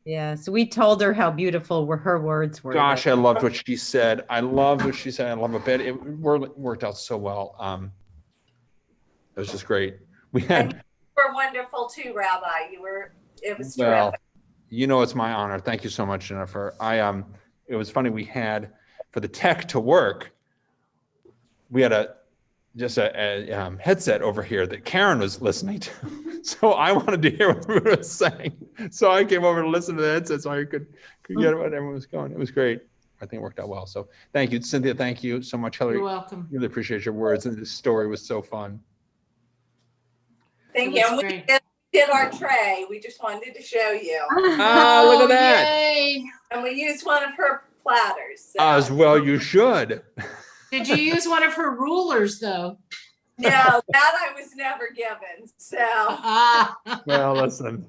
Yeah, so we told her how beautiful her words were. Gosh, I loved what she said. I loved what she said. I love it. It worked out so well. It was just great. We had. You were wonderful too, Rabbi. It was Well, terrific. you know, it's my honor. Thank you so much, Jennifer. It was funny. We had for the tech to work. We had a headset over here that Karen was listening to. So I wanted to hear what everyone was saying. So I came over to listen to the headset so I could get what everyone was going. It was great. I think it worked out well. So thank you, Cynthia. Thank you so much, Hillary. You're welcome. Really appreciate your words. And this story was so fun. Thank you. And we did our tray. We just wanted to show you. Ah, look at that. Yay. And we used one of her platters. So. As well, you should. Did you use one of her rulers, though? No, that I was never given. So. Well, listen.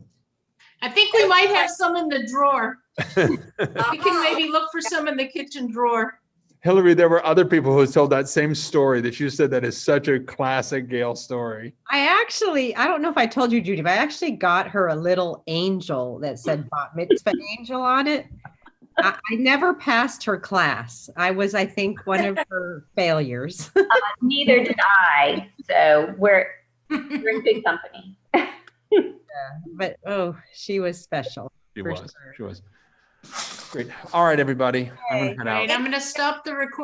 I think we might have some in the drawer. We can maybe look for some in the kitchen drawer. Hillary, there were other people who told that same story that you said that is such a classic Gail story. I don't know if I told you, Judy, but I actually got her a little angel that said bat mitzvah angel on it. I never passed her class. I was, I think, one of her failures. Neither did I. So we're in good company. Yeah, but she was special. She was. Great. All right, everybody. I'm gonna head out. All right, I'm going to stop the recording.